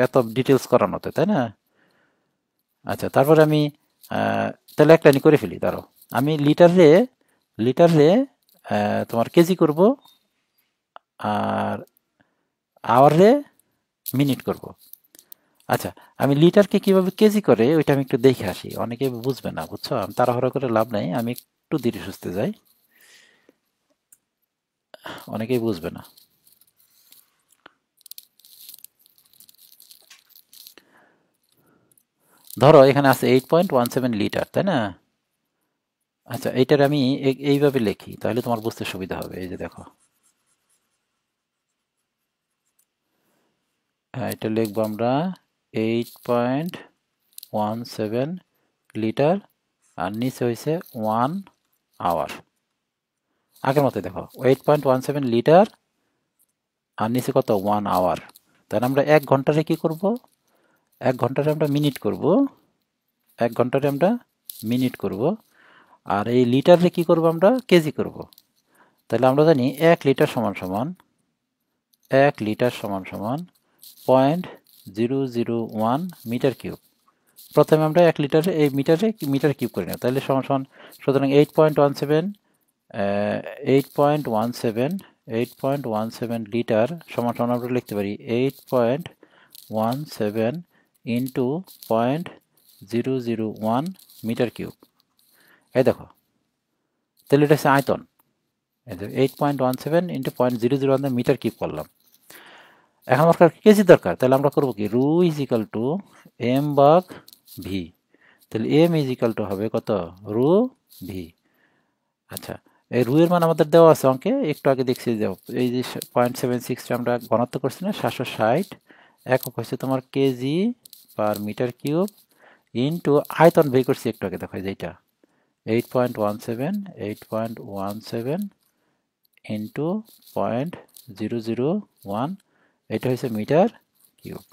এত ডিটেলস করানোতে, তাই না? আচ্ছা, তারপরে আমি তাহলে এক লাইন করে ফেলি, ধরো আমি লিটারে, লিটারে তোমার কেজি করব, আর আওয়ারে মিনিট করব। আচ্ছা, আমি লিটারকে কিভাবে কেজি করে ওইটা আমি একটু দেখে আসি, অনেকে বুঝবে না, বুঝছো? আমি তাড়াহুড়ো করে লাভ নাই, আমি একটু ধীরে সুস্থে যাই, অনেকেই বুঝবে না। ধরো এখানে আছে 8.17 লিটার, তাই না? আচ্ছা, এইটার আমি এইভাবে লিখি, তাহলে তোমার বুঝতে সুবিধা হবে। এই যে দেখো, এটা লিখবো আমরা 8.17 লিটার, আর নিচে হয়েছে 1 আওয়ার। আগের মতো দেখো, 8.17 লিটার আর নিচে কত, 1 আওয়ার। তাহলে আমরা 1 ঘন্টারে কি করব, 1 ঘন্টারে আমরা মিনিট করব, 1 ঘন্টারে আমরা মিনিট করব, আর এই লিটারে কি করব আমরা, কেজি করব। তাহলে আমরা জানি 1 লিটার সমান সমান 1 লিটার সমান সমান 0.001 মিটার কিউব। প্রথমে আমরা 1 লিটারে এই মিটারে মিটার কিউব করে নেব, তাহলে সমান সমান, সুতরাং 8.17 লিটার সমান সমান আমরা লিখতে পারি 8.17 ইন্টু 0.001 মিটার কিউব। এই দেখো, তাহলে এটা হচ্ছে আয়তন। এই যে 8.17 ইন্টু 0.001 মিটার কিউব করলাম। এখন আমার কেজি দরকার, তাহলে আমরা করবো কি, রু ইজ ইকাল টু এম ভাগ ভি। তাহলে এম ইজ ইকাল টু হবে কত, রু ভি। আচ্ছা, এই রু এর মান আমাদের দেওয়া আছে অঙ্কে, একটু আগে দেখছি যে এই যে 0.76 আমরা ঘনত্ব করছি না, 760, একক হচ্ছে তোমার KG per metre cube, into আয়তন বের করছি একটু আগে, দেখো যেটা 8.17 ইন্টু 0.001, এটা হচ্ছে মিটার কিউব।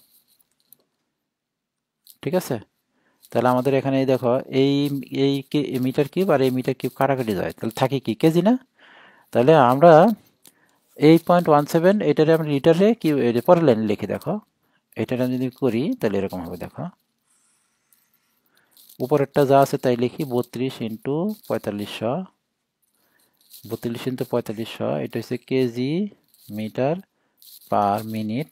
ঠিক আছে, তাহলে আমাদের এখানে দেখো এই এই মিটার কিউব আর এই মিটার কিউব কাটাকাটি যায়, তাহলে থাকে কি, কেজি না? তাহলে আমরা 8.17 এটারে আমরা লিটারে কি পরের লাইনে লিখে দেখো, এটারে যদি করি তাহলে এরকম হবে, দেখো উপরেরটা যা আছে তাই লিখি, 32 ইন্টু 4500, 32 ইন্টু 4500, এটা হচ্ছে কেজি মিটার পার মিনিট,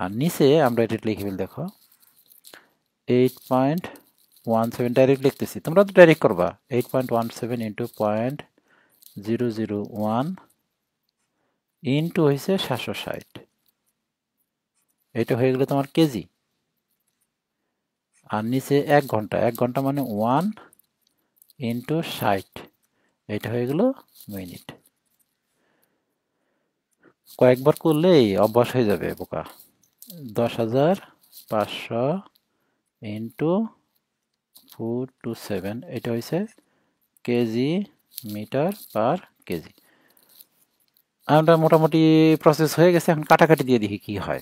আর নিচে আমরা এটা লিখে ফেল, দেখো 8.17 ডাইরেক্ট লিখতেছি, তোমরা তো ডাইরেক্ট করবা, 8.17 ইন্টু 0.001 ইন্টু হয়েছে 760, এটা হয়ে গেল তোমার কেজি, আর নিচে 1 ঘন্টা, 1 ঘন্টা মানে 1 ইন্টু 60, এটা হয়ে গেল মিনিট। কয়েকবার করলেই অভ্যাস হয়ে যাবে বোকা। 10,500 ইন্টু 427, এটা হয়েছে কেজি মিটার পার কেজি। আমরা মোটামুটি প্রসেস হয়ে গেছে, এখন কাটাকাটি দিয়ে দেখি কি হয়।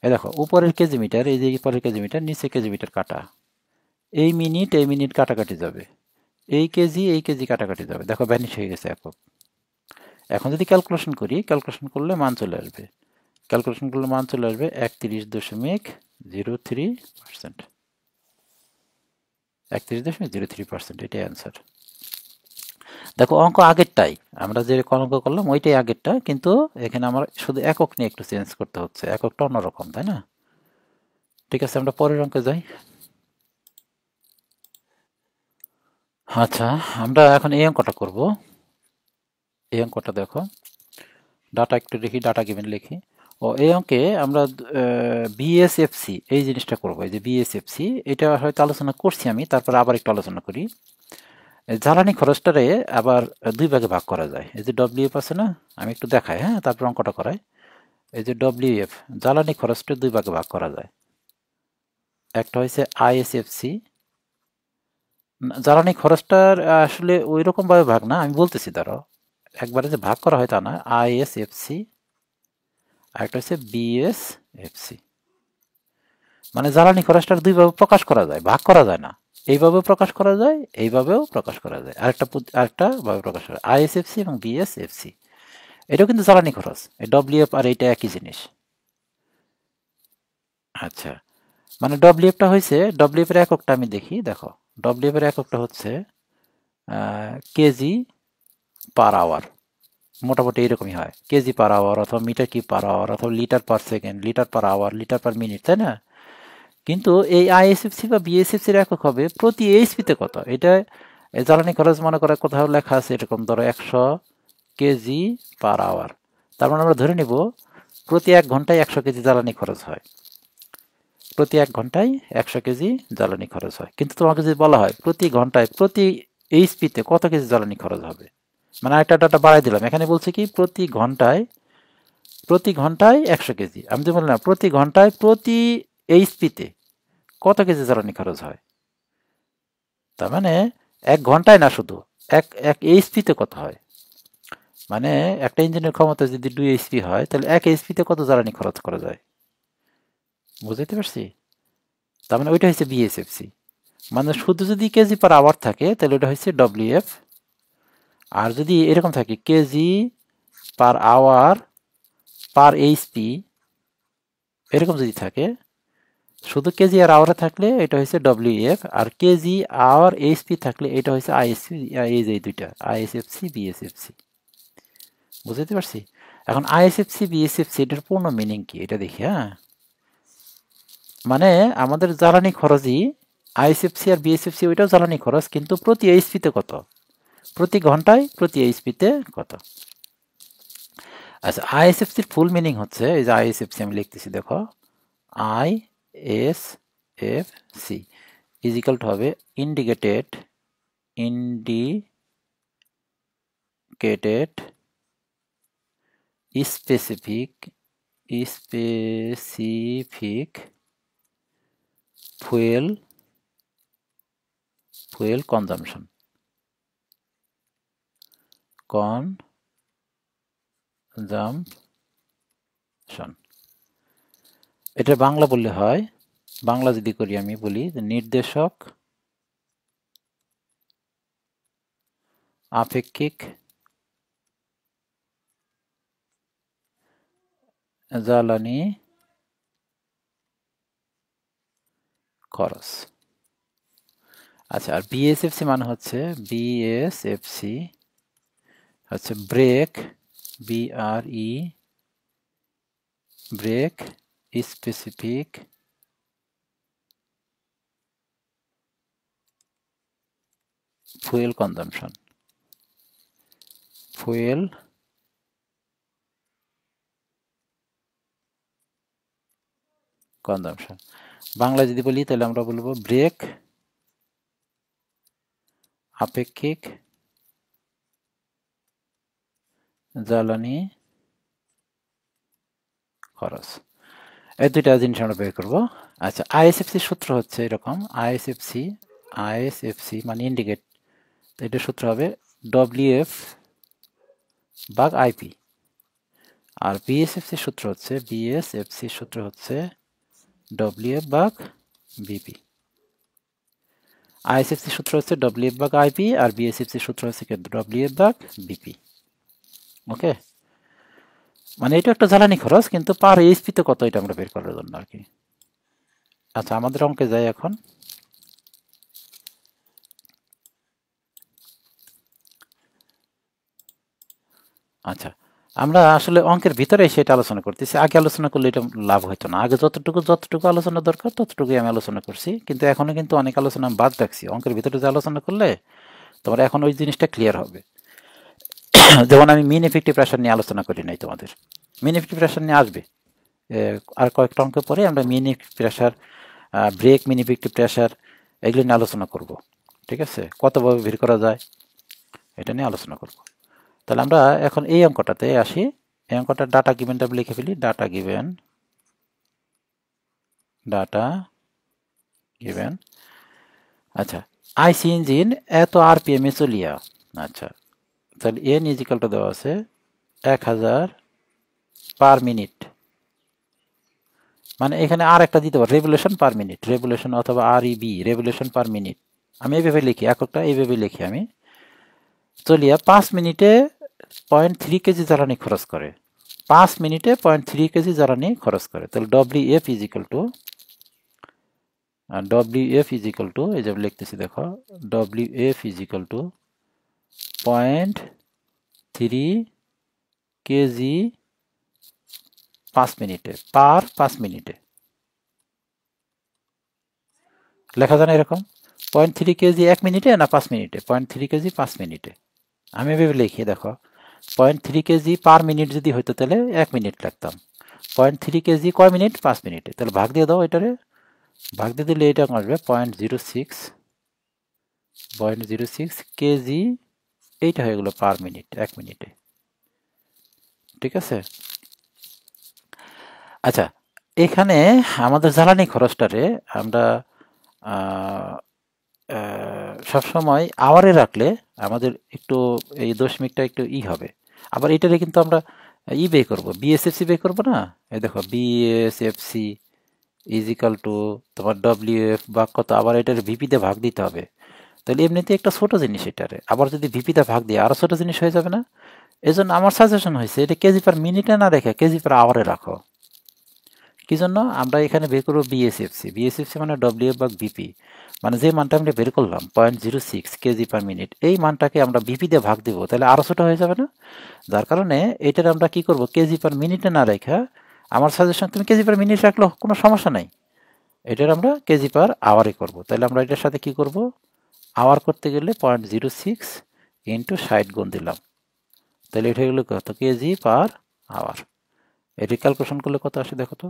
এই দেখো উপরের কেজি মিটার, এই যে উপরের কেজি মিটার, নিচে কেজি মিটার কাটা, এই মিনিট কাটাকাটি যাবে, এই কেজি কাটাকাটি যাবে, দেখো ভ্যানিশ হয়ে গেছে একক। এখন যদি ক্যালকুলেশন করি, ক্যালকুলেশন করলে মান চলে আসবে, 31.03%। 31.03%, এটাই অ্যান্সার। দেখো অঙ্ক আগেরটাই, আমরা যে অঙ্ক করলাম ওইটাই আগেরটা, কিন্তু এখানে আমার শুধু একক নিয়ে একটু চেঞ্জ করতে হচ্ছে, এককটা অন্যরকম, তাই না? ঠিক আছে, আমরা পরের অঙ্কে যাই। আচ্ছা, আমরা এখন এই অঙ্কটা করব। এই অঙ্কটা দেখো, ডাটা একটু লিখি, ডাটা গিভেন লিখি। ও এই অঙ্কে আমরা বিএসএফসি এই জিনিসটা করবো। এই যে বিএসএফসি, এটা হয়তো আলোচনা করছি আমি, তারপর আবার একটু আলোচনা করি। জ্বালানি খরচটারে আবার দুই ভাগে ভাগ করা যায়। এই যে ডব্লিউএফ আছে না, আমি একটু দেখাই, হ্যাঁ, তারপর অঙ্কটা করাই। এই যে ডব্লিউএফ, জ্বালানি খরচটা দুই ভাগে ভাগ করা যায়। একটা হয়েছে আইএসএফসি। জ্বালানি খরচটার আসলে ওই রকম ভাবে ভাগ না, আমি বলতেছি, ধরো একবারে যে ভাগ করা হয় তা না, আইএসএফসি, আর একটা হচ্ছে বিএসএফসি। মানে জ্বালানি খরচটার দুইভাবে প্রকাশ করা যায়, ভাগ করা যায় না। এইভাবেও প্রকাশ করা যায়, এইভাবেও প্রকাশ করা যায়। আরেকটা ভাবে প্রকাশ করা যায়, আইএসএফসি এবং বিএসএফসি। এটাও কিন্তু জ্বালানি খরচ, এই ডব্লিউএফ আর এইটা একই জিনিস। আচ্ছা, মানে ডব্লিউএফটা হয়েছে, ডব্লিউএফ এর এককটা আমি দেখি, দেখো ডব্লিউএফ এর এককটা হচ্ছে কেজি পার আওয়ার, মোটামুটি এরকমই হয়, কেজি পার আওয়ার অথবা মিটার কিউব পার আওয়ার অথবা litre per second, litre per hour, litre per minute, তাই না? কিন্তু এই আইএসএফসি বা বিএসএফসির একক হবে প্রতি এইচপিতে কত। এটা জ্বালানি খরচ মনে করে কোথাও লেখা আছে এরকম, ধরো 100 কেজি পার আওয়ার। তার মানে আমরা ধরে নিব প্রতি 1 ঘন্টায় 100 কেজি জ্বালানি খরচ হয়, প্রতি 1 ঘন্টায় 100 কেজি জ্বালানি খরচ হয়। কিন্তু তোমাকে যদি বলা হয় প্রতি ঘন্টায় প্রতি এইচপিতে কত কেজি জ্বালানি খরচ হবে, মানে একটা ডাটা বাড়াই দিলাম, এখানে বলছে কি প্রতি ঘন্টায় 100 কেজি, আমি তো বললাম প্রতি ঘন্টায় প্রতি এইচপিতে কত কেজি জ্বালানি খরচ হয়। তার মানে 1 ঘন্টায় না, শুধু এক এক এইচপিতে কত হয়। মানে একটা ইঞ্জিনের ক্ষমতা যদি 2 এইচপি হয়, তাহলে 1 এইচপিতে কত জ্বালানি খরচ করা যায়, বুঝতে পারছি? তার মানে ওইটা হচ্ছে বিএসএফসি। মানে শুধু যদি কেজি পার আওয়ার থাকে তাহলে ওটা হচ্ছে ডব্লিউএফ, আর যদি এরকম থাকে KG per hour per HP, এরকম যদি থাকে, শুধু কেজি আর আওয়ারে থাকলে এটা হচ্ছে ডব্লিউএফ, আর কেজি আওয়ার এইচপি থাকলে এটা হচ্ছে আইএসপি। এই যে দুইটা আইএসএফসি বিএসএফসি, বুঝতে পারছি? এখন আইএসএফসি বিএসএফসি এটার পূর্ণ মিনিং কি এটা দেখি, হ্যাঁ। মানে আমাদের জ্বালানি খরচই আইএসএফসি আর বিএসএফসি, ওইটাও জ্বালানি খরচ, কিন্তু প্রতি এইচপিতে কত, প্রতি ঘন্টায় প্রতি এইচপিতে কত। আচ্ছা, আইএসএফসির ফুল মিনিং হচ্ছে, এই যে আইএসএফসি আমি লিখতেছি, দেখো আইএসএফসি ইজ ইকুয়াল টু হবে ইন্ডিকেটেড স্পেসিফিক ফুয়েল কনজাম্পশন। এটা বাংলা বললে হয়, বাংলা যদি করি আমি বলি নির্দেশক আপেক্ষিক জ্বালানি খরচ। আচ্ছা, আর বিএসএফসি মানে হচ্ছে ব্রেক, বিআরই, brake specific fuel consumption. Bangla যদি বলি তাহলে আমরা বলবো ব্রেক আপেক্ষিক জ্বালানি খরচ। এই দুইটা জিনিস আমরা বের করবো। আচ্ছা, আইএসএফসি সূত্র হচ্ছে এরকম, আইএসএফসি মানে ইন্ডিকেট, তো এটার সূত্র হবে ডব্লিউএফ ভাগ আইপি। আর বিএসএফসি সূত্র হচ্ছে ডব্লিউএফ ভাগ বিপি। আইএসএফসি সূত্র হচ্ছে ডব্লিউএফ ভাগ আইপি, আর বিএসএফসি সূত্র হচ্ছে ডব্লিউএফ ভাগ বিপি। ওকে, মানে এটা একটা জ্বালানি খরচ, কিন্তু পার এইচপি তো কত এটা আমরা বের করার জন্য আর কি। আচ্ছা, আমাদের অঙ্কে যাই এখন। আচ্ছা, আমরা আসলে অঙ্কের ভিতরে সেটা আলোচনা করতেছি, আগে আলোচনা করলে এটা লাভ হইতো না। আগে যতটুকু আলোচনা দরকার ততটুকুই আমি আলোচনা করছি, কিন্তু এখনো কিন্তু অনেক আলোচনা আমি বাদ রাখছি। অঙ্কের ভিতরে যে আলোচনা করলে তোমার এখন ওই জিনিসটা ক্লিয়ার হবে। যেমন আমি মিন ইফেক্টিভ প্রেশার নিয়ে আলোচনা করি নাই তোমাদের, মিন ইফেক্টিভ প্রেশার নিয়ে আসবে আর কয়েকটা অঙ্ক পরে আমরা মিন ইফেক্টিভ প্রেশার, ব্রেক মিন ইফেক্টিভ প্রেশার এগুলো নিয়ে আলোচনা করব। ঠিক আছে, কতভাবে বের করা যায় এটা নিয়ে আলোচনা করব। তাহলে আমরা এখন এই অঙ্কটাতে আসি। এই অঙ্কটার ডাটা গিভেনটা লিখে ফেলি। Data given. আচ্ছা, আইসি ইঞ্জিন এত আরপিএম এ চলিয়া। আচ্ছা, তাহলে এন ইজিক্যাল টু দেওয়া আছে 1000 পার মিনিট। মানে এখানে আর একটা দিতে পারো, রেভলিউশন পার মিনিট, রেভলিউশন অথবা আরইবি, রেভলিউশন পার মিনিট। আমি এইভাবে লিখি, এককটা এইভাবে লিখি আমি। চলিয়া 5 মিনিটে 0.3 কেজি জ্বালানি খরচ করে। 5 মিনিটে 0.3 কেজি জ্বালানি খরচ করে। তাহলে ডব্লিউএফ ইজিক্যাল টু এই যে লিখতেছি দেখো, ডব্লিউএফ ইজিক্যাল টু 0.3 কেজি 5 মিনিটে পার 5 মিনিটে লেখা যায় না এরকম? 0.3 কেজি 1 মিনিটে না 5 মিনিটে? 0.3 কেজি 5 মিনিটে। আমি এভাবে লিখি দেখো, 0.3 কেজি পার মিনিট যদি হইতো তাহলে 1 মিনিট লিখতাম। 0.3 কেজি কয় মিনিট? 5 মিনিটে। তাহলে ভাগ দিয়ে দাও, এটারে ভাগ দিয়ে দিলে এটা আসবে 0.06 কেজি। এইটা হয়ে গেল পার মিনিট, 1 মিনিটে। ঠিক আছে। আচ্ছা, এখানে আমাদের জ্বালানি খরচটারে আমরা সবসময় আওয়ারে রাখলে আমাদের একটু এই দশমিকটা একটু হবে। আবার এটারে কিন্তু আমরা বের করবো, বিএসএফসি বের করবো না। এই দেখো, বিএসএফসি ইজিক্যাল টু তোমার ডব্লিউএফ ভাগ কত, আবার এটার ভিপিতে ভাগ দিতে হবে। তাহলে এমনিতে একটা ছোট জিনিস, এটারে আবার যদি ভিপিতে ভাগ দিয়ে আরো ছোট জিনিস হয়ে যাবে না? এই জন্য আমার সাজেশন হয়েছে এটা কেজি পার মিনিটে না রেখে কেজি পার আওয়ারে রাখো। কি জন্য? আমরা এখানে বের করবো বিএসএফসি মানে ডব্লিউএফ ভাগ বিপি, মানে যে মানটা আমরা বের করলাম 0.06 কেজি পার মিনিট, এই মানটাকে আমরা বিপি দিয়ে ভাগ দিব, তাহলে আরো ছোট হয়ে যাবে না? যার কারণে এটার আমরা কি করব, কেজি পার মিনিটে না রেখা আমার সাজেশন তুমি কেজি পার মিনিট রাখলেও কোনো সমস্যা নাই, এটার আমরা কেজি পার আওয়ারে করব। তাহলে আমরা এটার সাথে কি করব, আওয়ার করতে গেলে 0.06 ইন্টু 60 গুণ দিলাম, তাহলে এটা হলো কত, কেজি পার আওয়ার। এটি ক্যালকুলেশন করলে কত আসে দেখো তো,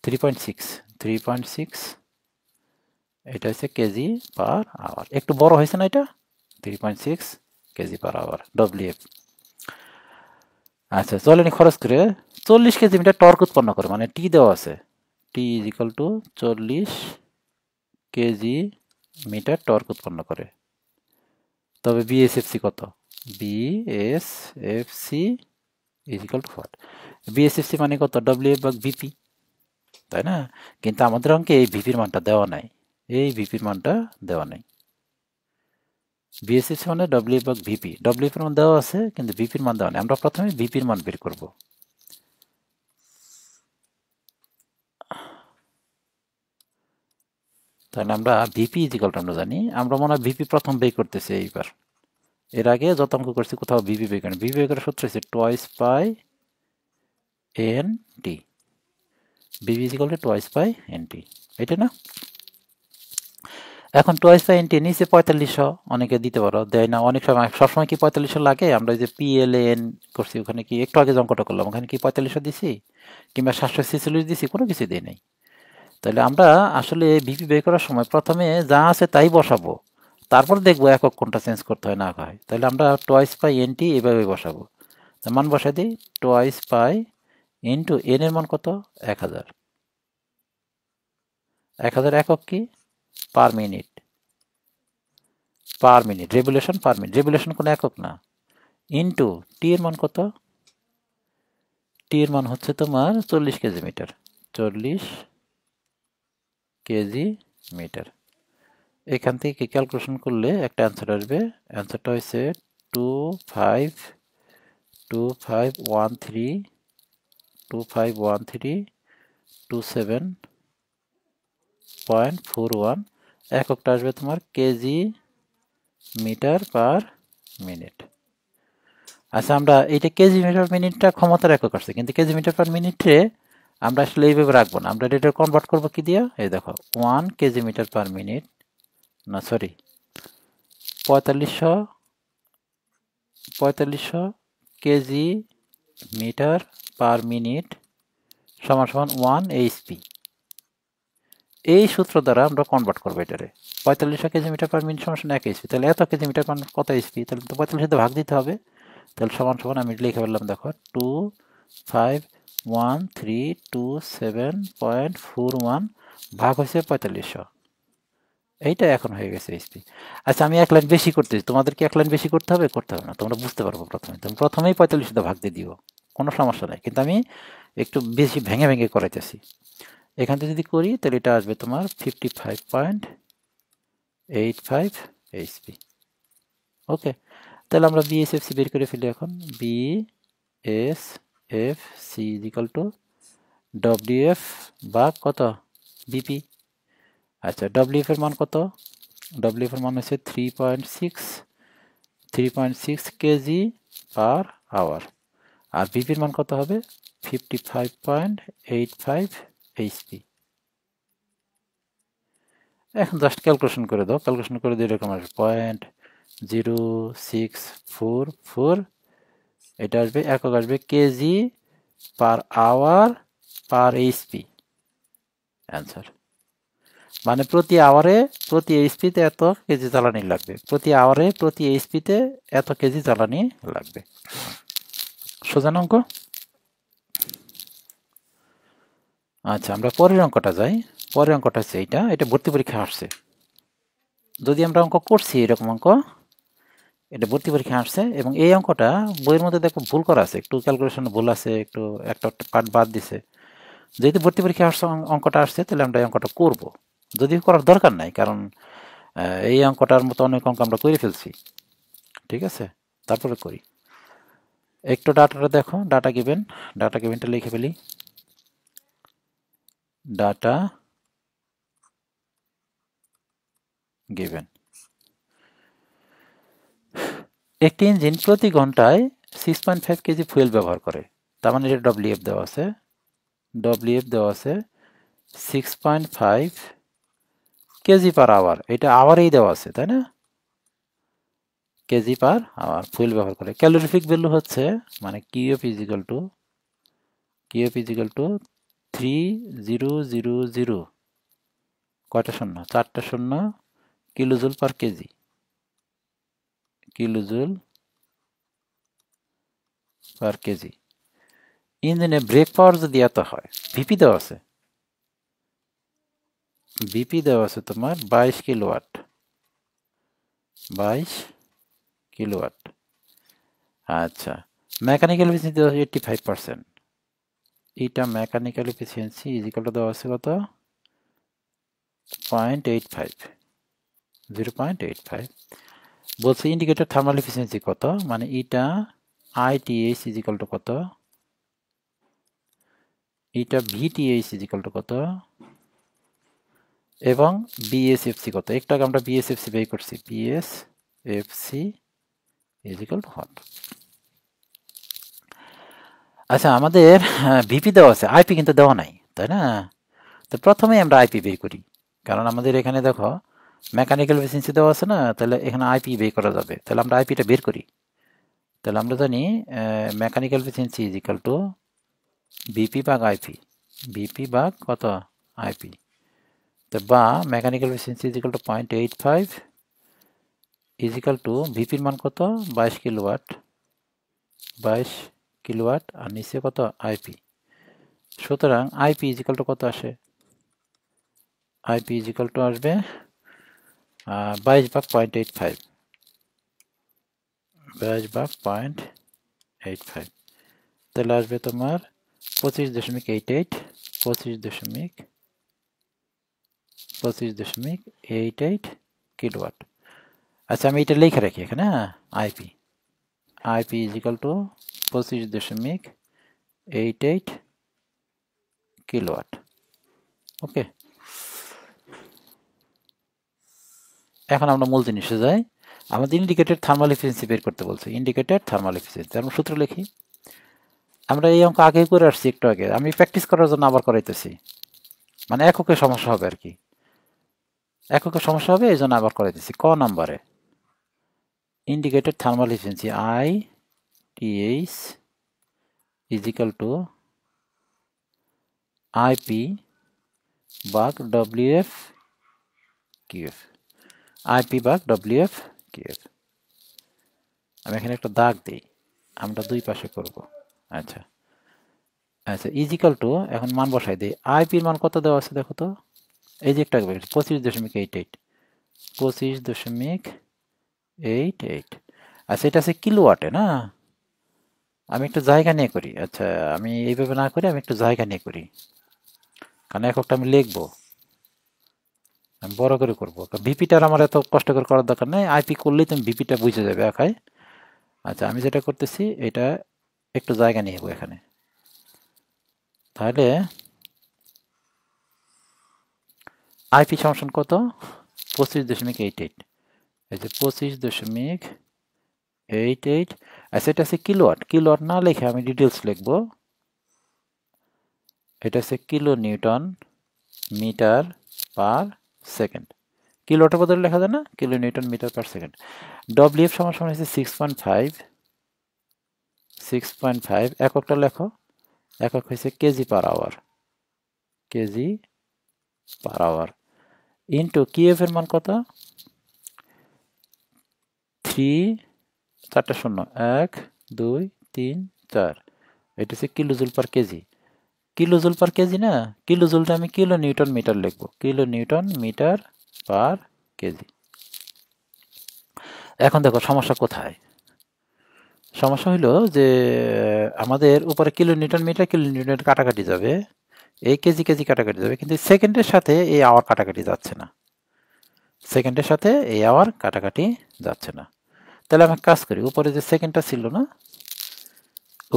3.6 এটা হচ্ছে কেজি পার আওয়ার। একটু বড় হয়েছে না এটা? 3.6 কেজি পার আওয়ার ডব্লিউএফ। আচ্ছা, জ্বালানি খরচ করে 40 কেজি মিটার টর্ক উৎপন্ন করে, মানে টি দেওয়া আছে, T is equal to 40 KG metre torque উৎপন্ন করে। তবে বিএসএফসি কত? BSFC is equal to what? BSFC মানে কত? ডব্লিউএফ ভাগ বিপি, তাই না? কিন্তু আমাদের অঙ্কে এই ভিপির মানটা দেওয়া নাই, এই ভিপির মানটা দেওয়া নাই। বিএসএফসি মানে ডব্লিউএফ ভাগ ভিপি, ডব্লিউএফ এর মান দেওয়া আছে কিন্তু ভিপির মান দেওয়া নেই। আমরা প্রথমে ভিপির মান বের করব। তাহলে আমরা ভিপি ইজিক্যাল টু আমরা জানি, আমরা মনে হয় ভিপি প্রথম বের করতেছি এইবার। এর আগে যত অঙ্ক করছি কোথাও ভিপি বের করেন। ভিপি বের করার সূত্র হচ্ছে twice pi N T, BP equal to twice pi N T, এটা না? এখন টোয়াইস পাই এন টি নিচে 4500 অনেকে দিতে পারো, দেয় না অনেক সময়। সবসময় কি 4500 লাগে? আমরা যে পিএলএন করছি ওখানে কি একটু আগে যে অঙ্কটা করলাম ওখানে কি 4500 দিছি কিংবা 746 দিছি? কোনো কিছু দিই নাই। তাহলে আমরা আসলে ভিপি বের করার সময় প্রথমে যা আছে তাই বসাবো, তারপর দেখবো একক কোনটা চেঞ্জ করতে হয় না হয়। তাহলে আমরা টোয়াইস পাই এন টি এভাবে বসাবো। মান বসাই দিই, টোয়াইস পাই ইন্টু এন এর মান কত? 1000। 1000 একক কি? পার minute, revolution per minute, revolution কোনো একক না। ইন্টু টি এর মান কত? টি এর মান হচ্ছে তোমার 40 কেজি মিটার, 40 কেজি মিটার। এখান থেকে ক্যালকুলেশন করলে একটা অ্যান্সার আসবে। অ্যান্সারটা হচ্ছে 251327.41 এককটা আসবে তোমার কেজি মিটার পার মিনিট। আচ্ছা, আমরা এইটা কেজি মিটার মিনিটটা ক্ষমতার একক আসছে, কিন্তু কেজি মিটার পার মিনিটে আমরা আসলে এইভাবে রাখবো না, আমরা এটা কনভার্ট করবো কি দিয়া, এই দেখো 1 কেজি মিটার পার মিনিট, না sorry 4500 KG metre per minute সমান সমান 1 এইচপি। এই সূত্র দ্বারা আমরা কনভার্ট করবো এটারে। 4500 কেজি মিটার পার মিনিট সমান সমান 1 এইচপি, তাহলে এত কেজি মিটার পার কত এইচপি, তাহলে তো 45 ভাগ দিতে হবে। তাহলে সমান সমান আমি লিখে ফেললাম, দেখো 2513227.41 ভাগ হয়েছে 4500, এইটা এখন হয়ে গেছে এইচপি। আচ্ছা, আমি এক লাইন বেশি করতেছি, তোমাদের কি এক লাইন বেশি করতে হবে? করতে হবে না, তোমরা বুঝতে পারবো। তুমি প্রথমেই 45 ভাগ দিয়ে দিও, কোনো সমস্যা নাই, কিন্তু আমি একটু বেশি ভেঙে ভেঙে করাইতেছি। এখান থেকে যদি করি তাহলে এটা আসবে তোমার 55.85 এইচপি। ওকে, তাহলে আমরা বিএসএফসি বের করে ফেলি এখন। বিএসএফসি ইজ ইকুয়াল টু ডব্লিউএফ বা কত বিপি। আচ্ছা, ডব্লিউএফ এর মান কত? ডব্লিউএফ এর মান হচ্ছে 3.6 কেজি পার আওয়ার, আর বিপির মান কত হবে? 55.85 এইচপি। এখন জাস্ট ক্যালকুলেশন করে দাও, ক্যালকুলেশন করে দিয়ে এরকম আসবে 0.0644, এটা আসবে একক আসবে KG per hour per HP answer. মানে প্রতি আওয়ারে প্রতি এইচপিতে এত কেজি জ্বালানি লাগবে, প্রতি আওয়ারে প্রতি এইচপিতে এত কেজি জ্বালানি লাগবে। সোজা অঙ্ক। আচ্ছা, আমরা পরের অঙ্কটা যাই। পরের অঙ্কটা হচ্ছে এটা ভর্তি পরীক্ষা আসছে। যদি আমরা অঙ্ক করছি এরকম অঙ্ক, এটা ভর্তি পরীক্ষা আসছে, এবং এই অঙ্কটা বইয়ের মধ্যে দেখো ভুল করা আছে, একটু ক্যালকুলেশন ভুল আছে, একটু একটা পার্ট বাদ দিছে। যেহেতু ভর্তি পরীক্ষা আসছে, অঙ্কটা আসছে, তাহলে আমরা এই অঙ্কটা করব, যদিও করার দরকার নাই, কারণ এই অঙ্কটার মতো অনেক অঙ্ক আমরা করে ফেলছি। ঠিক আছে, তারপরে করি। একটু ডাটাটা দেখো, ডাটা গিভেনটা লিখে ফেলি। ডাটা গিভেন, একটি ইঞ্জিন প্রতি ঘন্টায় 6.5 কেজি ফুয়েল ব্যবহার করে, তার মানে এটা ডব্লিউএফ দেওয়া আছে 6.5 কেজি পার আওয়ার, এটা আওয়ারেই দেওয়া আছে, তাই না? কেজি পার আওয়ার ফুয়েল ব্যবহার করে। ক্যালোরিফিক ভ্যালু হচ্ছে, মানে কিউএফ ইজিক্যাল টু 3000, কয়টা শূন্য? 4টা শূন্য, কিলোজুল পার কেজি, ইঞ্জিনে ব্রেক পাওয়ার যদি এত হয়, ভিপি দেওয়া আছে তোমার 22 কিলোওয়াট। আচ্ছা, মেকানিক্যাল এফিসিয়েন্সি 85%, এটা মেকানিক্যাল এফিসিয়েন্সি ইজিক্যাল টু দেওয়া আছে কত? 0.85। বলছে ইন্ডিকেটর থার্মাল এফিসিয়েন্সি কত, মানে এটা আইটিএইচ ইজিক্যাল টু কত, এটা ভিটিএইচ ইজিক্যাল টু কত, এবং বিএসএফসি কত। একটু আগে আমরা বিএসএফসি বের করছি, বিএসএফসি ইজিক্যাল টু হট। আচ্ছা, আমাদের ভিপি দেওয়া আছে, আইপি কিন্তু দেওয়া নাই, তাই না? তো প্রথমেই আমরা আইপি বের করি, কারণ আমাদের এখানে দেখো মেকানিক্যাল এফিসিয়েন্সি দেওয়া আছে না, তাহলে এখানে আইপি বের করা যাবে। তাহলে আমরা আইপিটা বের করি। তাহলে আমরা জানি mechanical efficiency is equal to VP ভাগ আইপি, ভিপি ভাগ কত? আইপি। তো বা mechanical efficiency is equal to 0.85 is equal to ভিপির মান কত? 22 কিলোওয়াট, আর নিচে কত? আইপি। সুতরাং আইপি ইজ ইকাল টু কত আসে? আইপি ইজ ইকাল টু আসবে 22 ভাগ 0.85, 22 ভাগ 0.85, তাহলে আসবে তোমার 25.88 25.88 কিলোওয়াট। আচ্ছা আমি এটা লিখে রাখি এখানে, হ্যাঁ, IP is equal to 25.88 kilowatt. Okay, এখন আমরা মূল জিনিসে যাই। আমাদের ইন্ডিকেটেড থার্মাল এফিসিয়েন্সি বের করতে বলছে। ইন্ডিকেটেড থার্মাল এফিসিয়েন্সি আমরা সূত্র লিখি। আমরা এই অঙ্ক আগে করে আসছি একটু আগে, আমি প্র্যাকটিস করার জন্য আবার করাইতেছি, মানে এককে সমস্যা হবে আর কি, এককে সমস্যা হবে এই জন্য আবার করাইতেছি। ক নাম্বারে indicated thermal efficiency ITH is equal two IP ভাগ WF QF, আইপি ভাগ WF QF। আমি এখানে একটা দাগ দিই, আমরা দুই পাশে করব। আচ্ছা আচ্ছা, ইজিক্যাল টু, এখন মান বসাই দিই। আইপির মান কত দেওয়া আছে দেখো তো, এই যে একটা 25.88 25.88। আচ্ছা এটা আছে কিলোওয়াটে না, আমি একটু জায়গা নিয়ে করি। আচ্ছা আমি এইভাবে না করি, আমি একটু জায়গা নিয়ে করি, কারণ এককটা আমি লিখবো, আমি বড় করে করবো। ভিপিটার আমার এত কষ্ট করে করার দরকার নেই, আইপি করলেই তুমি ভিপিটা বুঝে যাবে একাই। আচ্ছা আমি যেটা করতেছি, এটা একটু জায়গা নিয়ে এখানে, তাহলে আইপি সমান কত, 25.88, এই যে 25.88। আচ্ছা এটা আছে কিলোওয়াট, কিলোওয়াট না লিখে আমি ডিটেলস লিখবো, এটা আছে kilo newton metre per second. কিলোওয়াটের বদলে লেখা যায় না, kilo newton metre per second. WF সমান হচ্ছে 6.5, এককটা লেখো, একক হয়েছে KG per hour, KG per hour, into QF এর মান কত, 3, 4টা শূন্য, 1 2 3 4, এটা হচ্ছে kilojoule per KG. Kilojoule per KG না, কিলোজুলটা আমি কিলো নিউটন মিটার লিখবো, kilo newton metre per KG. এখন দেখো সমস্যা কোথায়, সমস্যা হলো যে আমাদের উপরে kilo newton metre kilo newton কাটাকাটি যাবে, এই কেজি কেজি কাটাকাটি যাবে, কিন্তু সেকেন্ডের সাথে এই আওয়ার কাটাকাটি যাচ্ছে না, সেকেন্ডের সাথে এই আওয়ার কাটাকাটি যাচ্ছে না। তাহলে আমি কাজ করি, উপরে যে সেকেন্ডটা ছিল না,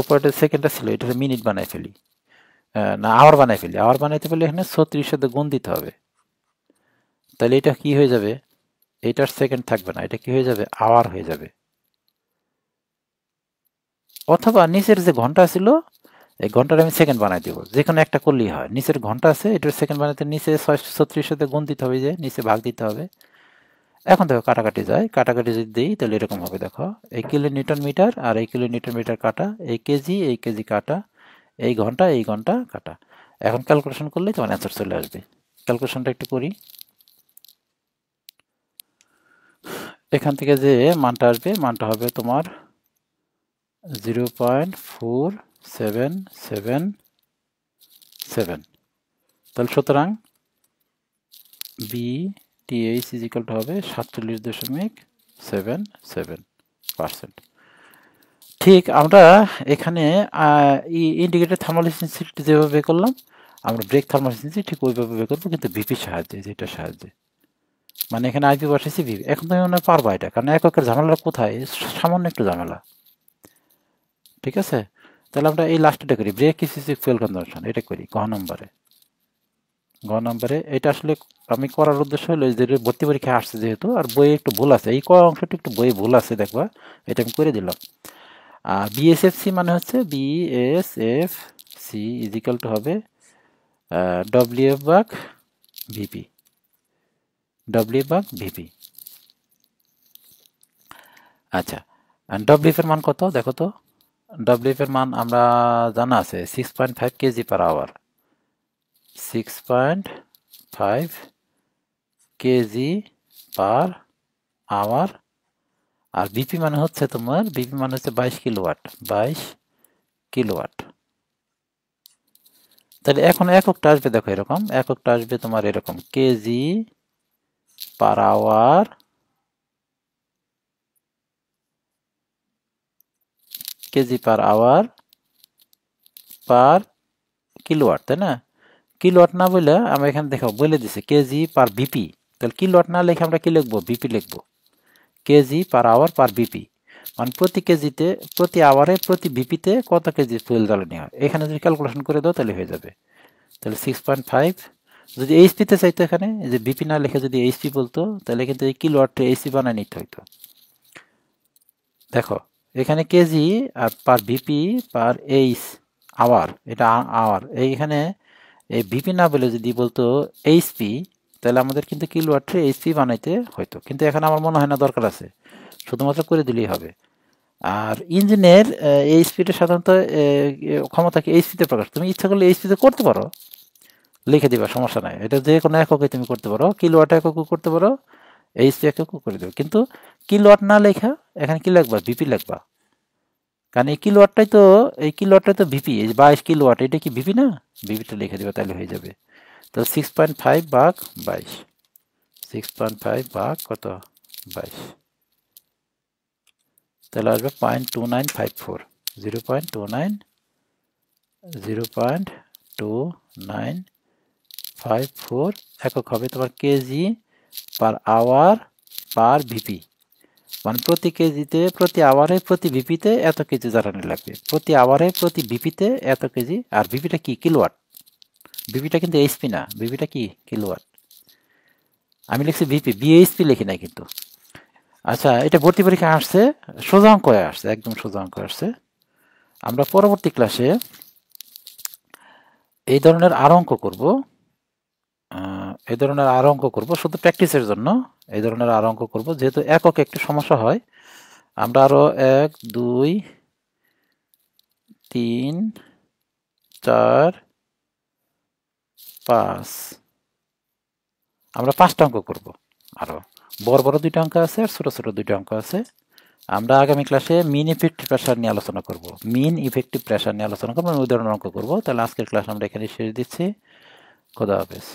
উপরে যে সেকেন্ডটা ছিল এটা মিনিট বানাই ফেলি, না আওয়ার বানাই ফেলি। আওয়ার বানাইতে পারলে এখানে 36 সাথে গুণ দিতে হবে, তাহলে এটা কি হয়ে যাবে, এটার সেকেন্ড থাকবে না, এটা কি হয়ে যাবে, আওয়ার হয়ে যাবে। অথবা নিচের যে ঘন্টা ছিল এই ঘন্টাটা আমি সেকেন্ড বানাই দেবো, যে কোনো একটা করলেই হয়। নিচের ঘন্টা আছে, এটার সেকেন্ড বানাতে নিচে 36 সাথে গুণ দিতে হবে, যে নিচে ভাগ দিতে হবে। এখন দেখো কাটাকাটি যায়, কাটাকাটি যদি দিই তাহলে এরকম হবে, দেখো এই কিলো নিউটন মিটার আর এই কিলো নিউটন মিটার কাটা, এই কেজি কাটা, এই ঘন্টা কাটা। এখন ক্যালকুলেশন করলেই তোমার অ্যান্সার চলে আসবে। ক্যালকুলেশনটা একটু করি, এখান থেকে যে মানটা আসবে, মানটা হবে তোমার 0.4777। তাহলে সুতরাং BTH ইজ ইকাল টু হবে 47.77%। ঠিক আমরা এখানে ইন্ডিকেটর থার্মাল এফিসিয়েন্সি যেভাবে বের করলাম, আমরা ব্রেক থার্মাল এফিসিয়েন্সি ঠিক ওইভাবে বের করবো, কিন্তু ভিপির সাহায্যে, যেটার সাহায্যে, মানে এখানে আইপি বসেছি ভিপি। এখন তুমি মনে পারবা এটা, কারণ এককের ঝামেলা কোথায়, সামান্য একটু ঝামেলা, ঠিক আছে। তাহলে আমরা এই লাস্টটা করি, ব্রেক স্পেসিফিক ফুয়েল কনজাম্পশন, এটা করি গ নম্বরে। এটা আসলে আমি করার উদ্দেশ্য হলো যে ভর্তি পরীক্ষায় আসছে যেহেতু, আর বইয়ে একটু ভুল আছে, এই ক অংশটা একটু বইয়ে ভুল আছে দেখবা, এটা আমি করে দিলাম। আর বিএসএফসি মানে হচ্ছে বিএসএফসি ইজ ইকাল টু হবে ডব্লিউএফ ভাগ ভিপি, ডব্লিউএফ ভাগ ভিপি। আচ্ছা, ডব্লিউএফ এর মান কত দেখো তো, ডব্লিউএফ এর মান আমরা জানা আছে 6.5 KG per hour, 6.5 KG per hour. আর বিপি মানে হচ্ছে তোমার, বিপি মানে হচ্ছে 22 কিলোওয়াট, 22 কিলোওয়াট। তাহলে এখন এককটা আসবে দেখো এরকম, এককটা আসবে তোমার এরকম, KG per hour, KG per hour per kilowatt, তাই না? কিলোওয়াট না বলে আমরা এখানে দেখো বলে দিছে কেজি পার বিপি। তাহলে কিলোওয়াট না লিখে আমরা কি লিখবো? বিপি লিখবো। KG per hour per BP, মানে প্রতি কেজিতে, প্রতি আওয়ারে, প্রতি বিপিতে কত কেজি ফুয়েল জ্বালানি হয়। এখানে যদি ক্যালকুলেশন করে দাও তাহলে হয়ে যাবে। তাহলে 6.5, যদি এইচপিতে চাইতো এখানে যে বিপি না লিখে যদি এইচপি বলতো তাহলে কিন্তু এই কিলোওয়াটটা এইচপি বানায় নিতে হইতো। দেখো এখানে কেজি আর পার বিপি পার এইচ আওয়ার, এটা আওয়ার, এইখানে এই বিপি না বলে যদি বলতো এইচপি তাহলে আমাদের কিন্তু কিলোওয়াটে এইচপি বানাইতে হইতো, কিন্তু এখানে আমার মনে হয় না দরকার আছে, শুধুমাত্র করে দিলেই হবে। আর ইঞ্জিনের এইচপিটা সাধারণত ক্ষমতাকে এইচপিতে প্রকাশ, তুমি ইচ্ছা করলে এইচপিতে করতে পারো, লিখে দিবা, সমস্যা নাই। এটা যে কোনো এককে তুমি করতে পারো, কিলোওয়াট এককে করতে পারো, এইচপি এককে করে দেবে। কিন্তু কিলোওয়াট না লেখা এখানে কি লিখবা? বিপি লিখবা, কারণ এই কিলোওয়াটটাই তো ভিপি। এই 22 কিলোওয়াট, এটা কি ভিপি না? ভিপিটা লিখে দেবে তাহলে হয়ে যাবে। তো 6.5 ভাগ 22, 6.5 ভাগ কত? 22, তাহলে আসবে 0.2954, 0.2954 একক হবে তোমার KG per hour per BP, মানে প্রতি কেজিতে, প্রতি আওয়ারে, প্রতি ভিপিতে এত কেজি জ্বালানি লাগবে, প্রতি আওয়ারে, প্রতি ভিপিতে এত কেজি। আর ভিপিটা কি? কিলোওয়াট। ভিপিটা কিন্তু এইচপি না, ভিপিটা কি? কিলোওয়াট। আমি লিখছি ভিপি, বিএইচপি লিখি নাই কিন্তু। আচ্ছা, এটা ভর্তি পরীক্ষা আসছে, সোজা অঙ্ক আসছে, একদম সোজা অঙ্ক আসছে। আমরা পরবর্তী ক্লাসে এই ধরনের আরো অঙ্ক করব, শুধু প্র্যাকটিসের জন্য এই ধরনের আরো অঙ্ক করব, যেহেতু একক একটু সমস্যা হয়। আমরা আরো 1, 2, 3, 4, 5, আমরা 5টা অঙ্ক করব। আরো বড় বড় 2টা অঙ্ক আছে আর ছোট ছোট 2টা অঙ্ক আছে। আমরা আগামী ক্লাসে মিন ইফেক্টিভ প্রেসার নিয়ে আলোচনা করব, উদাহরণ অঙ্ক করব। তাহলে আজকের ক্লাস আমরা এখানে শেষ দিচ্ছি। খোদা হাফেজ।